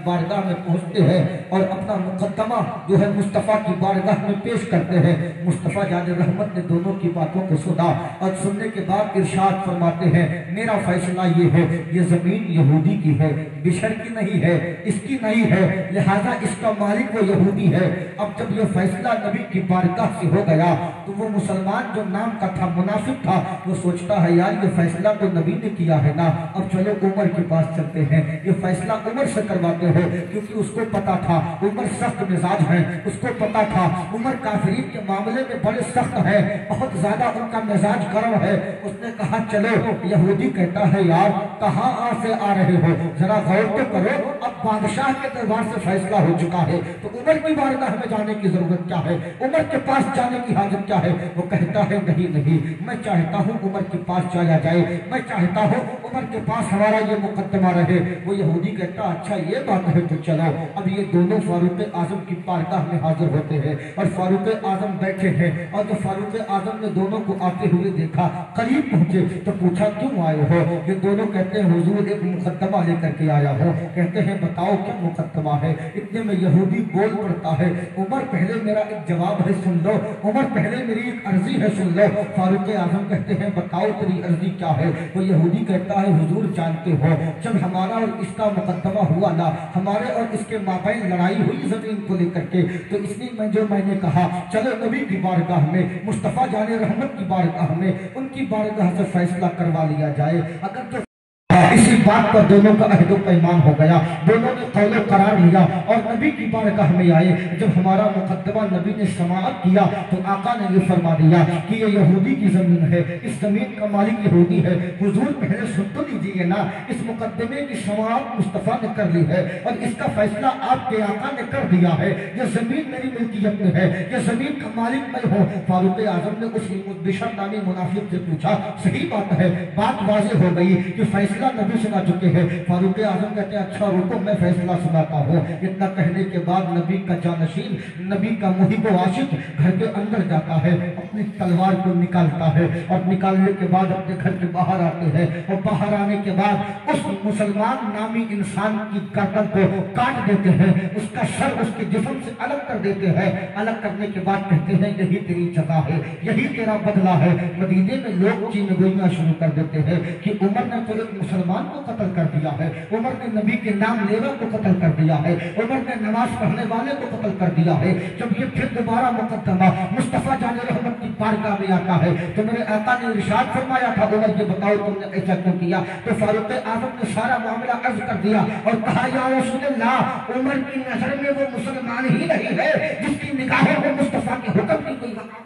بارگاہ میں پہنچتے ہیں اور اپنا مقدمہ جو ہے مصطفیٰ کی بارگاہ میں پیش کرتے ہیں، مصطفیٰ جان رحمت نے دونوں کی باتوں کو سنا، اور سننے کے بعد ارشاد فرماتے ہیں میرا فیصلہ یہ ہے، یہ زمین یہودی کی ہے، بشر کی نہیں ہے، اس کی نہیں ہے، لہذا اس کا مالک وہ یہودی ہے. اب جب یہ فیصلہ نبی کی بارگاہ سے ہو گیا تو وہ مسلمان جو نام کا تھا، منافق تھا، وہ سوچتا ہے یار یہ فیصلہ تو نبی نے کیا ہے نا، اب چلو عمر کے پاس چلتے ہیں، یہ فیصلہ عمر سے کرواتے ہیں. کیونکہ اس کو پتا تھا عمر سخت مزاج ہیں، اس کو پتا تھا عمر کافرین کے معاملے میں بڑے سخت ہیں، بہت زیادہ ان کا مزاج گرم ہے. اس نے کہا چلو. یہودی کہتا ہے یار کہاں سے آ رہے ہو، ذرا غور تو کرو، اب بادشاہ کے دربار سے فیصلہ ہو چکا ہے تو عمر کی بارگاہ میں جانے کی ضرورت کیا ہے، عمر کے پاس جانے کی حاجت کیا ہے. وہ کہتا ہے نہیں نہیں، میں چاہتا ہوں عمر کے پاس چلا جائے، میں چاہتا ہوں عمر کے پاس ہمارا یہ مقدمہ رہے. وہ یہودی کہتا اچھا یہ بات ہے تو چلو. اب یہ دونوں فاروق اعظم کی بارگاہ میں حاضر ہوتے ہیں اور فاروق اعظم بیٹھے ہیں. اور جب فاروق اعظم نے دونوں کو آتے ہوئے دیکھا، قریب پہنچے تو پوچھا کیوں آئے ہو. یہ دونوں کہتے ہیں حضور ایک مقدمہ لے کر کے آیا ہوں. کہتے ہیں بتاؤ کیا مقدمہ ہے. اتنے میں یہودی بول پڑتا ہے عمر پہلے میرا ایک جواب ہے سن لو، عمر پہلے میری ایک عرضی ہے سن لو. فاروق اعظم کہتے ہیں بتاؤ تیری عرضی کیا ہے. وہ یہودی کہتا ہے حضور جانتے ہو جب ہمارا اور اس کا مقدمہ ہوا نا، ہمارے اور اس کے مابین لڑائی ہوئی زمین کو لے کر کے، تو اس لیے میں نے کہا چلو نبی کی بارگاہ میں، مصطفیٰ جان رحمت کی بارگاہ میں، ان کی بارگاہ سے فیصلہ کروا لیا جائے. اگر تو اسی بات پر دونوں کا عہد و پیمان ہو گیا، دونوں نے قول و قرار لیا اور نبی کی بارگاہ میں آئے. جب ہمارا مقدمہ نبی نے سماعت کیا تو آقا نے یہ فرما دیا کہ یہ یہودی کی زمین ہے، اس زمین کا مالک یہودی ہے. حضور پہلے سن تو لیجیے نا، اس مقدمے کی سماعت مصطفیٰ نے کر لی ہے اور اس کا فیصلہ آپ کے آقا نے کر دیا ہے. یہ زمین میری ملکیت میں ہے، یہ زمین کا مالک میں ہوں. فاروق اعظم نے اس بشر نامی منافق سے پوچھا صحیح بات ہے، بات واضح ہو گئی کہ فیصلہ نبی سنا چکے ہیں. فاروق اعظم کہتے ہیں اچھا رکو میں فیصلہ سناتا ہوں. اتنا کہنے کے بعد نبی کا جانشین، نبی کا محب و عاشق گھر کے اندر جاتا ہے، اپنی تلوار کو نکالتا ہے اور نکالنے کے بعد اپنے گھر کے باہر آتے ہیں. اور باہر آنے کے بعد اس مسلمان نامی انسان کی گردن کو کاٹ دیتے ہیں، اس کا سر اس کے جسم سے الگ کر دیتے ہیں. الگ کرنے کے بعد کہتے ہیں یہی تیری جزا ہے، یہی تیرا بدلہ ہے. مدینے میں لوگ چین گوئیاں شروع کر دیتے ہیں کہ عمر نے تو ایک مسلمان کو قتل کر دیا ہے، عمر نے نبی کے نام لیوا کو قتل کر دیا ہے، عمر نے نماز پڑھنے والے کو قتل کر دیا ہے. جب یہ پھر دوبارہ مقدمہ مصطفیٰ جان رحمت کی بارگاہ میں آتا ہے تو میرے آقا نے ارشاد فرمایا تھا عمر یہ بتاؤ تم نے ایسا کیوں کیا. تو فاروق اعظم نے سارا معاملہ عرض کر دیا اور کہا یا رسول اللہ عمر کی نظر میں وہ مسلمان ہی نہیں ہے جس کی نگاہوں میں مصطفیٰ کے حکم کی کوئی وقت.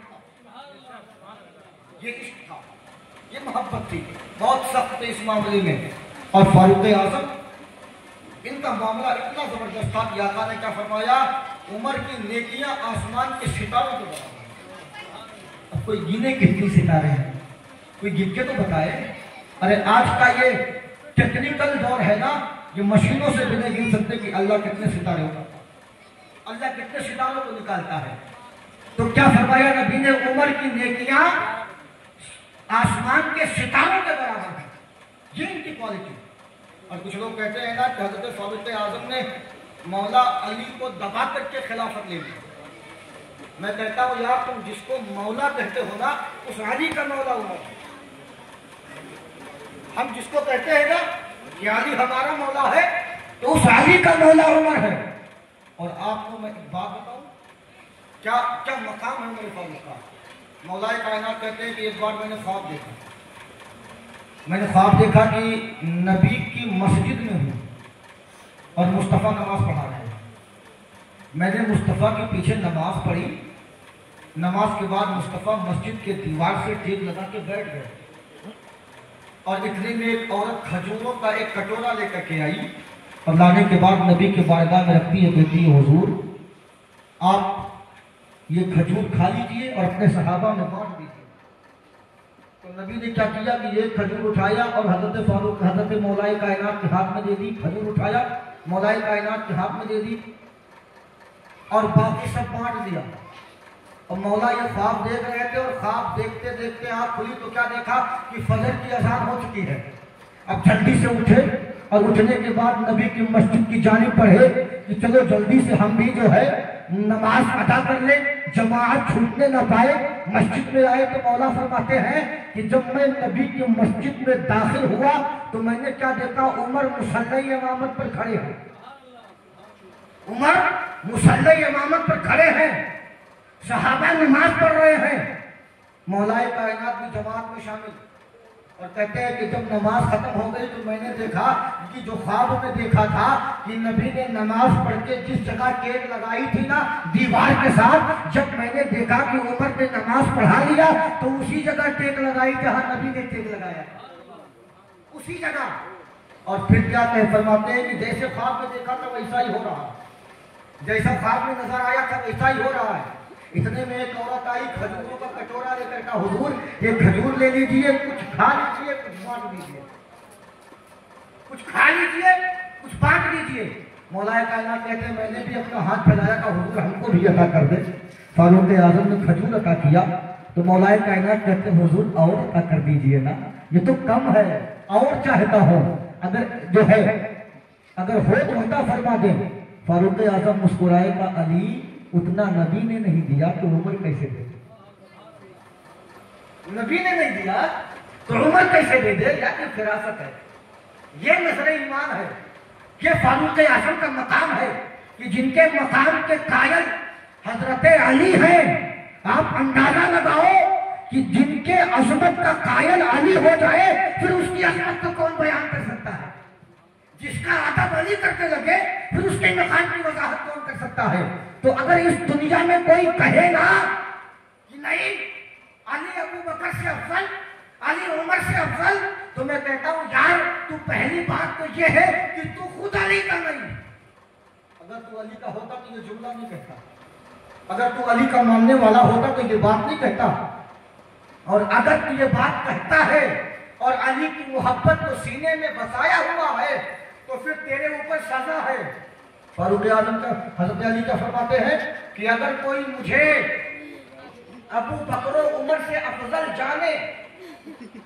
یہ عشق تھا، یہ محبت تھی، بہت سخت تھے اس معاملے میں. اور فاروق اعظم ان کا معاملہ اتنا زبردست تھا کہ آقا نے کیا فرمایا عمر کی نیکیاں آسمان کے ستاروں کے برابر. اب کوئی گنے کتنے ستارے ہیں، کوئی گن کے تو بتائے. ارے آج کا یہ ٹیکنیکل دور ہے نا، یہ مشینوں سے بھی نہیں گن سکتے کہ اللہ کتنے ستارے ہوگا. اللہ کتنے ستاروں کو نکالتا ہے. تو کیا فرمایا نبی نے؟ عمر کی نیکیاں آسمان کے ستاروں کے برابر ہیں. یہ ان کی کوالٹی. اور کچھ لوگ کہتے ہیں نا کہ حضرت فاروق اعظم نے مولا علی کو دبا کر کے خلافت لے لی. میں کہتا ہوں یار تم جس کو مولا کہتے ہو نا اس علی کا مولا عمر ہے. ہم جس کو کہتے ہیں نا کہ علی ہمارا مولا ہے تو اس علی کا مولا عمر ہے. اور آپ کو میں ایک بات بتاؤں کیا مقام ہے عمر فاروق کا. مولا کائنات کہتے ہیں کہ ایک بار میں نے خواب دیکھا کہ نبی کی مسجد میں ہوں اور مصطفیٰ نماز پڑھا رہے ہیں. میں نے مصطفیٰ کے پیچھے نماز پڑھی. نماز کے بعد مصطفیٰ مسجد کے دیوار سے ٹیک لگا کے بیٹھ گئے اور اتنے میں ایک عورت کھجوروں کا ایک کٹورا لے کر کے آئی اور لانے کے بعد نبی کے بارگاہ میں رکھتی ہے. کہتی ہے حضور آپ یہ کھجور کھا لیجیے اور اپنے صحابہ میں بانٹ دیجیے. تو نبی نے کیا کیا کہ ایک کھجور اٹھایا اور حضرت فاروق حضرت مولا کائنات کے ہاتھ میں دے دی. کھجور اٹھایا مولا کائنات کے ہاتھ میں دے دی اور باقی سب بانٹ دیا. اور مولا یہ خواب دیکھ رہے تھے اور خواب دیکھتے دیکھتے آنکھ کھلی تو کیا دیکھا کہ فجر کی اذان ہو چکی ہے. اب جلدی سے اٹھے اور اٹھنے کے بعد نبی کی مسجد کی جانب پڑھے کہ چلو جلدی سے ہم بھی جو ہے نماز ادا کر لیں, جماعت چھوٹنے نہ پائے. مسجد میں آئے تو مولا فرماتے ہیں کہ جب میں نبی کی مسجد میں داخل ہوا تو میں نے کیا دیکھا, عمر مصلی امامت پر کھڑے ہیں. عمر مصلی امامت پر کھڑے ہیں, صحابہ نماز پڑھ رہے ہیں. مولا کائنات بھی جماعت میں شامل اور کہتے ہیں کہ جب نماز ختم ہو گئی تو میں نے دیکھا کہ جو خواب میں دیکھا تھا کہ نبی نے نماز پڑھ کے جس جگہ ٹیک لگائی تھی نا دیوار کے ساتھ, جب میں نے دیکھا کہ عمر نے نماز پڑھا لیا تو اسی جگہ ٹیک لگائی جہاں نبی نے ٹیک لگایا, اسی جگہ. اور پھر کیا فرماتے ہیں کہ جیسے خواب میں دیکھا تھا ویسا ہی ہو رہا, جیسا خواب میں نظر آیا تھا ویسا ہی ہو رہا ہے. اتنے میں ایک عورت آئی کھجوروں کا کٹورا لے کر کہا حضور یہ کھجور لے لیجئے, کچھ کھا لیجئے, کچھ بانٹ دیجئے. کچھ کھا لیجئے, کچھ بانٹ دیجئے. مولا کائنات کہتے ہیں میں نے بھی اپنا ہاتھ پھیلایا کہ حضور ہم کو بھی عطا کر دے. فاروق اعظم نے کھجور عطا کیا تو مولا کائنات کہتے ہیں حضور اور عطا کر دیجئے نا, یہ تو کم ہے, اور چاہتا ہوں اگر جو ہے اگر ہو تو عطا فرما دے. فاروق اعظم مسکرائے کا علی اتنا نبی نے نہیں دیا تو عمر کیسے دے؟ نبی نے نہیں دیا تو عمر کیسے دے دے؟ یا کہ فراست ہے, یہ نظر ایمان ہے, یہ فاروق اعظم کا مقام ہے کہ جن کے مقام کے قائل حضرت علی ہیں. آپ اندازہ لگاؤ کہ جن کے عظمت کا قائل علی ہو جائے پھر اس کی عظمت کو کون بیان کر سکتا ہے؟ جس کا ادب علی کرنے لگے پھر اس کے مقام کی وضاحت کون کر سکتا ہے؟ تو اگر اس دنیا میں کوئی کہے نا کہ نہیں علی ابو بکر سے افضل, علی عمر سے افضل, تو میں کہتا ہوں یار تو پہلی بات تو یہ ہے کہ تو خود علی کا نہیں. اگر تو علی کا ہوتا تو یہ جملہ نہیں کہتا, اگر تو علی کا ماننے والا ہوتا تو یہ بات نہیں کہتا, اور اگر تو یہ بات کہتا ہے اور علی کی محبت کو سینے میں بسایا ہوا ہے تو پھر تیرے اوپر سزا ہے. فاروق اعظم کا حضرت علی کا فرماتے ہیں کہ اگر کوئی مجھے ابو بکر و عمر سے افضل جانے,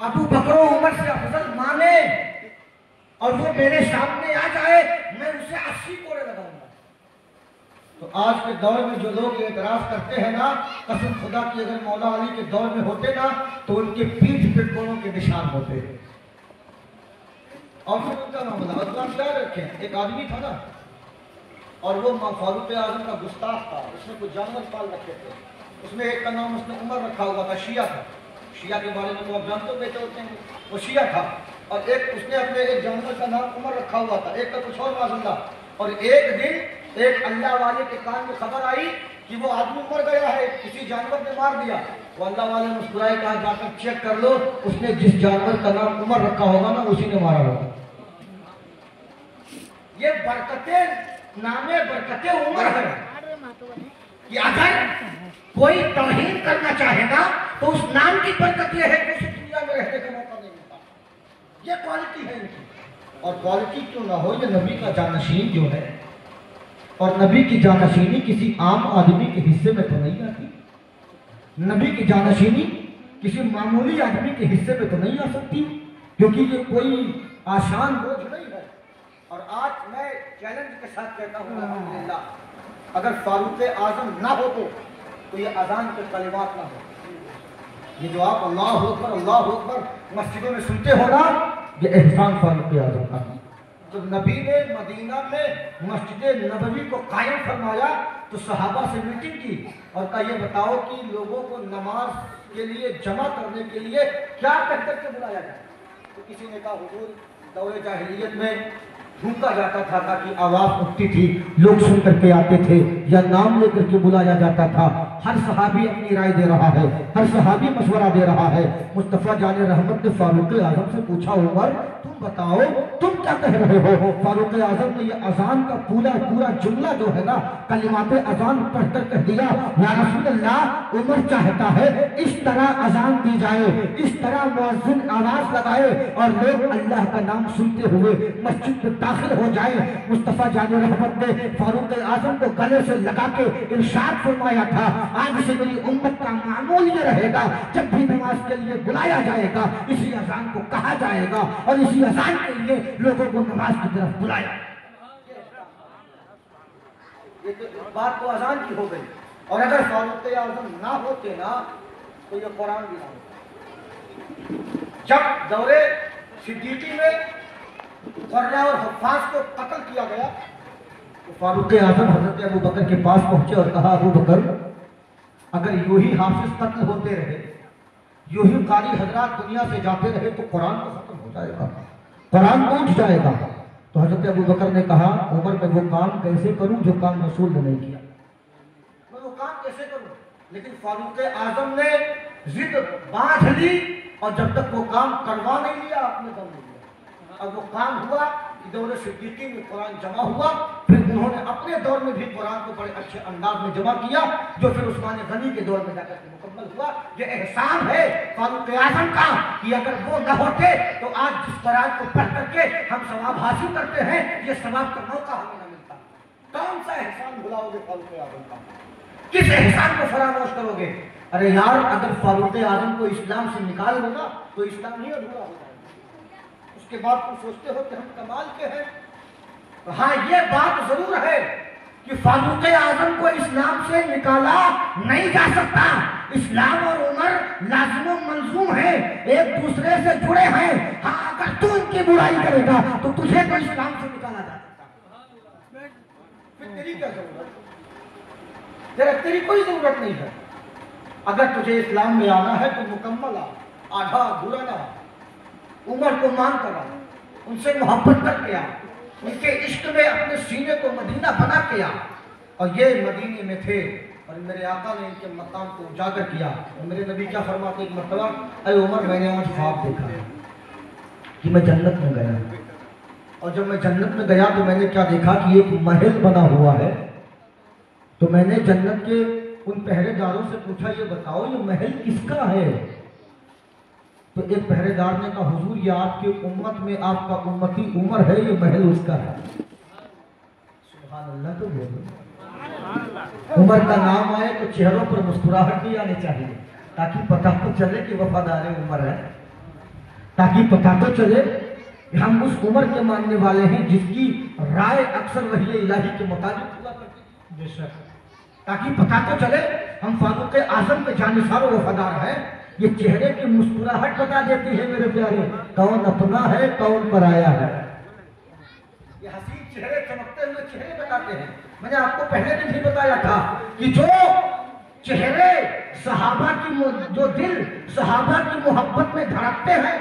ابو بکر و عمر سے افضل مانے اور وہ میرے سامنے آ جائے میں اسے 80 کوڑے لگاؤں گا. تو آج کے دور میں جو لوگ اعتراض کرتے ہیں نا, قسم خدا کی اگر مولا علی کے دور میں ہوتے نا تو ان کے پیٹھ پہ کوڑوں کے نشان ہوتے. اور پھر ان کا معاملہ اللہ کیا رکھیں, ایک آدمی تھا نا اور وہ فاروق اعظم کا گستاخ تھا, اس نے کچھ جانور پال رکھے تھے. اس میں ایک کا نام اس نے عمر رکھا ہوا تھا, شیعہ تھا. شیعہ کے بارے میں تو آپ جانتے بیٹے ہوتے ہیں, وہ شیعہ تھا. اور ایک اس نے اپنے ایک جانور کا نام عمر رکھا ہوا تھا, ایک کا کچھ اور معاذ اللہ. اور ایک دن ایک اللہ والے کے کان میں خبر آئی کہ وہ آدمی مر گیا ہے, کسی جانور نے مار دیا. وہ اللہ والے مسکرائے کہا جا کر چیک کر لو, اس نے جس جانور کا نام عمر رکھا ہوگا نا اسی نے مارا ہوگا. یہ برکتیں نام برکت عمر ہے کہ اگر کوئی توہین کرنا چاہے گا تو اس نام کی برکت یہ ہے کہ اسے دنیا میں رہنے کا موقع نہیں ملتا. یہ کوالٹی ہے ان کی. اور کوالٹی کیوں نہ ہو, یہ نبی کا جانشین جو ہے اور نبی کی جانشینی کسی عام آدمی کے حصے میں تو نہیں آتی. نبی کی جانشینی کسی معمولی آدمی کے حصے میں تو نہیں آ سکتی، کیونکہ یہ کوئی آسان بوجھ نہیں ہے. اور آج میں چیلنج کے ساتھ کہتا ہوں الحمدللہ اگر فاروق اعظم نہ ہو تو یہ اذان کے کلمات نہ ہو. یہ جو آپ اللہ اکبر مسجدوں میں سنتے ہو نا، یہ احسان فاروق اعظم کا. جب نبی نے مدینہ میں مسجد نبوی کو قائم فرمایا تو صحابہ سے میٹنگ کی اور کہا یہ بتاؤ کہ لوگوں کو نماز کے لیے جمع کرنے کے لیے کیا کہہ کر کے بلایا جائے. تو کسی نے کہا حضور دور جاہلیت میں ڈھونڈا جاتا تھا تاکہ آواز اٹھتی تھی، لوگ سن کر کے آتے تھے، یا نام لے کر کے بلایا جاتا تھا. ہر صحابی اپنی رائے دے رہا ہے، ہر صحابی مشورہ دے رہا ہے. مصطفیٰ جان رحمت نے فاروق اعظم سے پوچھا عمر تم بتاؤ تم کیا کہہ رہے ہو؟ فاروق اعظم نے یہ اذان کا پورا جملہ جو ہے نا کلمات اذان پڑھ کر کہہ دیا یا رسول اللہ عمر چاہتا ہے اس طرح اذان دی جائے، اس طرح مؤذن آواز لگائے اور لوگ اللہ کا نام سنتے ہوئے مسجد میں داخل ہو جائے. مصطفیٰ جان رحمت نے فاروق اعظم کو گلے سے لگا کے ارشاد فرمایا تھا آج سے میری امت کا معمول یہ رہے گا جب بھی نماز کے لیے بلایا جائے گا اسی اذان کو کہا جائے گا اور اسی اذان کے لیے لوگوں کو نماز کی طرف بلایا. یہ بات تو اذان کی ہو گئی. اور اگر فاروق اعظم نہ ہوتے نا تو یہ قرآن بھی نہ ہوتا. جب دور صدیقی میں قرہ اور حفاظ کو قتل کیا گیا تو فاروق اعظم حضرت ابو بکر کے پاس پہنچے اور کہا ابو بکر اگر یوں ہی حافظ قتل ہوتے رہے، یوں ہی قاری حضرات دنیا سے جاتے رہے تو قرآن تو ختم ہو جائے گا، قرآن ٹوٹ جائے گا. تو حضرت ابو بکر نے کہا عمر میں وہ کام کیسے کروں جو کام رسول نے نہیں کیا، میں وہ کام کیسے کروں؟ لیکن فاروق اعظم نے ضد باندھ لی اور جب تک وہ کام کروا نہیں لیا آپ نے دم نہیں لیا. اب وہ کام ہوا کہ دور صدیقی میں قرآن جمع ہوا، پھر انہوں نے اپنے دور میں بھی قرآن کو بڑے اچھے انداز میں جمع کیا جو پھر عثمان غنی کے دور میں جا کر کے مکمل ہوا. یہ احسان ہے فاروق اعظم کا کہ اگر وہ نہ ہوتے تو آج جس قرآن کو پڑھ کر کے ہم ثواب حاصل کرتے ہیں یہ ثواب کا موقع ہمیں نہ ملتا. کون سا احسان بھلاؤ گے فاروق اعظم کا؟ کس احسان کو فراموش کرو گے؟ ارے یار اگر فاروق اعظم کو اسلام سے نکال دو نا تو اسلام نہیں ادھورا ہوگا. اس کے بعد تم سوچتے ہو کہ ہم کمال کے ہیں. ہاں یہ بات ضرور ہے کہ فاروق اعظم کو اسلام سے نکالا نہیں جا سکتا. اسلام اور عمر لازم و ملزوم ہیں، ایک دوسرے سے جڑے ہیں. ہاں اگر تو ان کی برائی کرے گا تو تجھے تو اسلام سے نکالا جا سکتا. پھر تیری کیا ضرورت؟ تیری کوئی ضرورت نہیں ہے. اگر تجھے اسلام میں آنا ہے تو مکمل آ، آدھا ادھورا نہ. عمر کو مان کر آ، ان سے محبت کر کے آ، ان کے عشق میں اپنے سینے کو مدینہ بنا کے آ. اور یہ مدینے میں تھے اور میرے آقا نے ان کے مقام کو اجاگر کیا. اور میرے نبی کیا فرماتے ایک مرتبہ اے عمر میں نے آج خواب دیکھا کہ میں جنت میں گیا اور جب میں جنت میں گیا تو میں نے کیا دیکھا کہ ایک محل بنا ہوا ہے. تو میں نے جنت کے ان پہرے داروں سے پوچھا یہ بتاؤ یہ محل کس کا ہے؟ تو ایک پہرے دار نے کہا حضور یہ آپ کی امت میں آپ کا امتی عمر ہے، یہ محل اس کا ہے. سبحان اللہ. تو بولو عمر کا نام آئے تو چہروں پر مسکراہٹ بھی آنی چاہیے تاکہ پتہ تو چلے کہ وفادار عمر ہے، تاکہ پتہ تو چلے کہ ہم اس عمر کے ماننے والے ہیں جس کی رائے اکثر وحی الہی کے مطابق ہوا کرتی ہے. بے شک. تاکہ پتہ تو چلے ہم فاروق اعظم کے جانثار و وفادار ہیں. یہ چہرے کی مسکراہٹ بتا دیتی ہے میرے پیارے کون اپنا ہے کون پرایا ہے. یہ حسین چہرے چمکتے ہوئے چہرے بتاتے ہیں. میں نے آپ کو پہلے دن بھی بتایا تھا کہ جو چہرے صحابہ کی جو دل صحابہ کی محبت میں دھڑکتے ہیں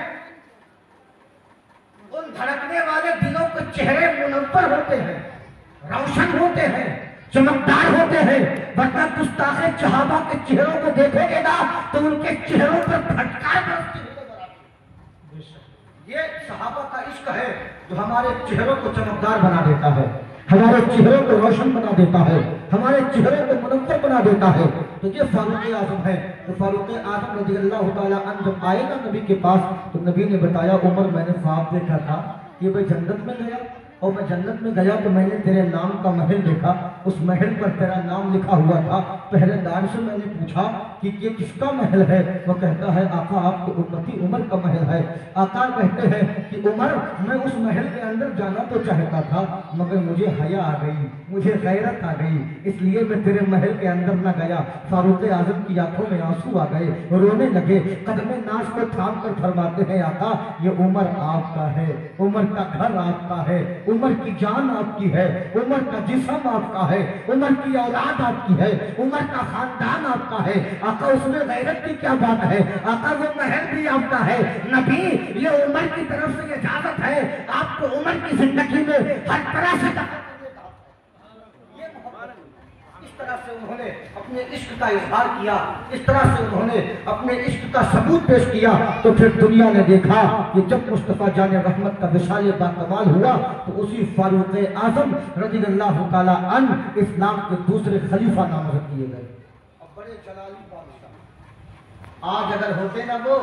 ان دھڑکنے والے دلوں کے چہرے منور ہوتے ہیں، روشن ہوتے ہیں، چمکدار ہوتے ہیں. ورنہ گستاخ صحابہ کے چہروں کو دیکھیں گے نا تو ان کے چہروں پر پھٹکار برستی ہوئی نظر آتی ہے. یہ صحابہ کا عشق ہے جو ہمارے چہروں کو چمکدار بنا دیتا ہے، ہمارے چہروں کو روشن بنا دیتا ہے، ہمارے چہروں کو منور بنا دیتا ہے. تو یہ فاروق اعظم ہے. تو فاروق اعظم رضی اللہ تعالیٰ عنہ جب آئے نا نبی کے پاس تو نبی نے بتایا عمر میں نے خواب دیکھا تھا کہ میں جنت میں گیا اور میں جنت میں گیا تو میں نے تیرے نام کا محل دیکھا، اس محل پر تیرا نام لکھا ہوا تھا۔ پہرے دار سے میں نے پوچھا کہ یہ کس کا محل ہے؟ وہ کہتا ہے آقا آپ کے امتی عمر کا محل ہے۔ آقا کہتے ہیں کہ عمر میں اس محل کے اندر جانا تو چاہتا تھا مگر مجھے حیا آ گئی، مجھے غیرت آ گئی، اس لیے میں تیرے محل کے اندر نہ گیا۔ فاروق اعظم کی آنکھوں میں آنسو آ گئے، رونے لگے، قدم ناز کو تھام کر فرماتے ہیں آقا یہ عمر آپ کا ہے، عمر کا گھر آپ کا ہے، عمر کی جان آپ کی ہے، عمر کا جسم آپ کا ہے، عمر کی اولاد آپ کی ہے، عمر کا خاندان آپ کا ہے۔ آقا اس میں غیرت کی کیا بات ہے؟ آقا وہ محل بھی آپ کا ہے۔ نبی یہ عمر کی طرف سے اجازت ہے آپ کو عمر کی زندگی میں ہر طرح سے اس طرح سے انہوں نے اپنے عشق کا اظہار کیا، اس طرح سے انہوں نے اپنے عشق کا ثبوت پیش کیا۔ تو پھر دنیا نے دیکھا کہ جب مصطفیٰ جان رحمت کا وصال باکمال ہوا تو اسی فاروق اعظم رضی اللہ تعالیٰ عنہ اسلام کے دوسرے خلیفہ نامزد کیے گئے۔ اب بڑے جلالی بادشاہ آج اگر ہوتے نا وہ،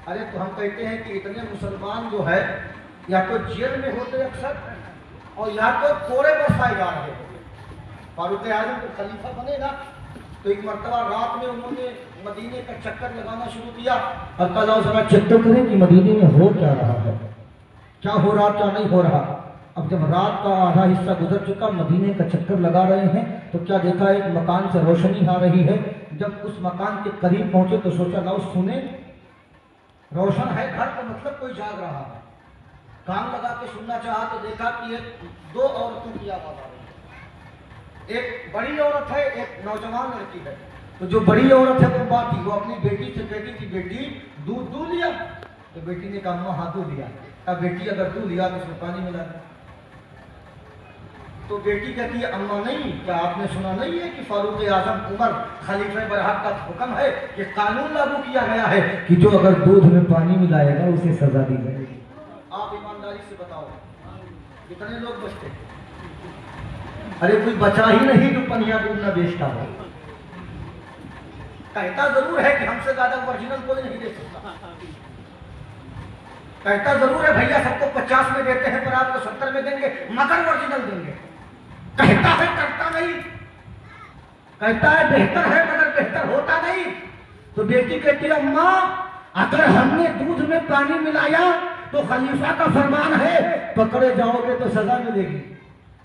ارے تو ہم کہتے ہیں کہ اتنے مسلمان جو ہے یا تو جیل میں ہوتے اکثر اور یا تو کوڑے برسائے جا رہے ہوتے۔ فاروق اعظم کو خلیفہ بنے گا تو ایک مرتبہ رات میں انہوں نے مدینے کا چکر لگانا شروع کیا اور کہا ذرا چیک تو کریں کہ مدینے میں ہو کیا رہا ہے، کیا ہو رہا کیا نہیں ہو رہا۔ اب جب رات کا آدھا حصہ گزر چکا، مدینے کا چکر لگا رہے ہیں تو کیا دیکھا ایک مکان سے روشنی آ رہی ہے۔ جب اس مکان کے قریب پہنچے تو سوچا لاؤ سنیں، روشن ہے گھر کا مطلب کوئی جاگ رہا ہے۔ کان لگا کے سننا چاہا تو دیکھا کہ دو عورتوں کی آواز آ رہی ہے، ایک بڑی عورت ہے ایک نوجوان لڑکی ہے۔ تو جو بڑی عورت ہے وہ بات تھی، وہ اپنی بیٹی سے کہتی تھی بیٹی دودھ دو لیا؟ تو بیٹی نے کہا اماں ہاں دودھ لیا۔ اب بیٹی اگر دودھ لیا تو اس میں پانی ملا دیا۔ تو بیٹی کہتی ہے اماں نہیں، کیا آپ نے سنا نہیں ہے کہ فاروق اعظم عمر خلیفہ برحق کا حکم ہے کہ قانون لاگو کیا گیا ہے کہ جو اگر دودھ میں پانی ملائے گا اسے سزا دی جائے گی۔ آپ ایمانداری سے بتاؤ کتنے لوگ بچتے؟ ارے کوئی بچا ہی نہیں جو پنیا دودھ نہ بیچتا ہو۔ کہتا ضرور ہے کہ ہم سے زیادہ اوریجنل کوئی نہیں دے سکتا، کہتا ضرور ہے بھیا سب کو 50 میں دیتے ہیں پر آپ کو 70 میں دیں گے مگر اوریجنل دیں گے۔ کہتا ہے کرتا نہیں، کہتا ہے بہتر ہے مگر بہتر ہوتا نہیں۔ تو بیٹی کہتی ہے اماں اگر ہم نے دودھ میں پانی ملایا تو خلیفہ کا فرمان ہے پکڑے جاؤ گے تو سزا ملے گی،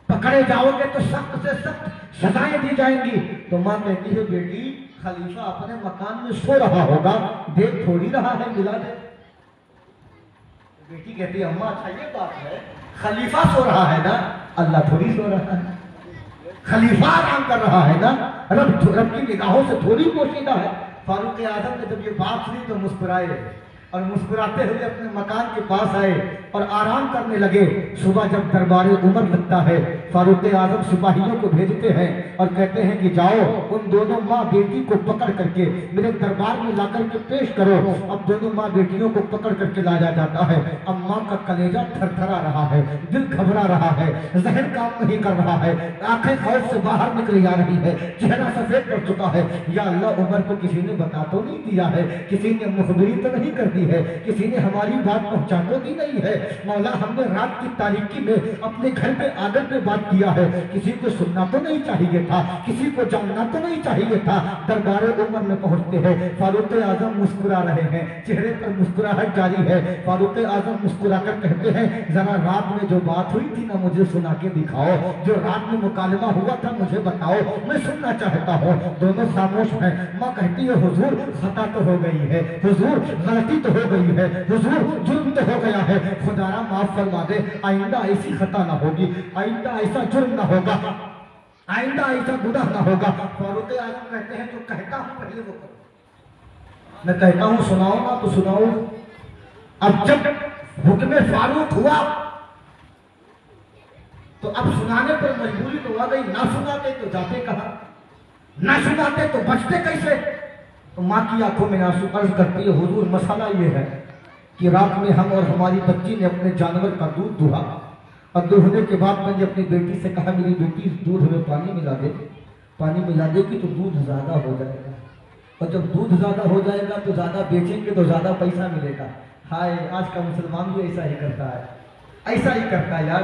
پکڑے جاؤ گے تو سخت سے سخت سزائیں دی جائیں گی۔ تو ماں کہتی ہے بیٹی خلیفہ اپنے مکان میں سو رہا ہوگا، دیکھ تھوڑی رہا ہے، ملا دے۔ بیٹی کہتی ہے اماں اچھا یہ بات ہے خلیفہ سو رہا ہے نا، اللہ تھوڑی سو رہا ہے، خلیفہ آرام کر رہا ہے نا، رب کی نگاہوں سے تھوڑی پوشیدہ ہے۔ فاروق اعظم نے جب یہ بات سنی تو مسکرائے اور مسکراتے ہوئے اپنے مکان کے پاس آئے اور آرام کرنے لگے۔ صبح جب دربار عمر لگتا ہے فاروق اعظم سپاہیوں کو بھیجتے ہیں اور کہتے ہیں کہ جاؤ ان دونوں ماں بیٹی کو پکڑ کر کے میرے دربار میں لا کر کے پیش کرو۔ اب دونوں ماں بیٹیوں کو پکڑ کر کے لایا جاتا ہے۔ اب ماں کا کلیجہ تھر تھرا رہا ہے، دل گھبرا رہا ہے، ذہن کام نہیں کر رہا ہے، آنکھیں خوف سے باہر نکلی آ رہی ہے، چہرہ سفید پڑ چکا ہے۔ یا اللہ عمر کو کسی نے بتا تو نہیں دیا ہے، کسی نے مخبری تو نہیں کر دی ہے، کسی نے ہماری بات پہنچا تو دی نہیں ہے۔ مولا ہم نے رات کی تاریکی میں اپنے گھر پہ آنگن پہ بات کیا ہے، کسی کو سننا تو نہیں چاہیے تھا، کسی کو جاننا تو نہیں چاہیے تھا۔ دربار عمر میں پہنچتے ہیں، فاروق اعظم مسکرا رہے ہیں، چہرے پر مسکراہٹ جاری ہے۔ فاروق اعظم مسکرا کر کہتے ہیں ذرا رات میں جو بات ہوئی تھی نا مجھے سنا کے دکھاؤ، جو رات میں مکالمہ ہوا تھا مجھے بتاؤ، میں سننا چاہتا ہوں۔ دونوں خاموش ہیں۔ ماں کہتی ہے حضور خطا تو ہو گئی ہے، حضور غلطی تو ہو گئی ہے، حضور جرم تو ہو گیا ہے، خدا را معاف فرما دے، آئندہ ایسی خطا نہ ہوگی، آئندہ ایسا جرم نہ ہوگا، آئندہ ایسا گناہ نہ ہوگا۔ فاروق اعظم کہتے ہیں جو کہتا ہوں پہلے وہ کرو، میں کہتا ہوں سناؤ نا تو سناؤ۔ اب جب حکم فاروق ہوا تو اب سنانے پر مجبوری تو آ گئی، نہ سناتے تو جاتے کہاں، نہ سناتے تو بچتے کیسے۔ تو ماں کی آنکھوں میں آنسو، عرض کرتی ہے حضور مسئلہ یہ ہے کہ رات میں ہم اور ہماری بچی نے اپنے جانور کا دودھ دہا اور دہنے کے بعد میں نے اپنی بیٹی سے کہا میری بیٹی اس دودھ میں پانی ملا دے، پانی ملا دے گی تو دودھ زیادہ ہو جائے گا، اور جب دودھ زیادہ ہو جائے گا تو زیادہ بیچیں گے تو زیادہ پیسہ ملے گا۔ ہائے آج کا مسلمان بھی ایسا ہی کرتا ہے، ایسا ہی کرتا ہے یار۔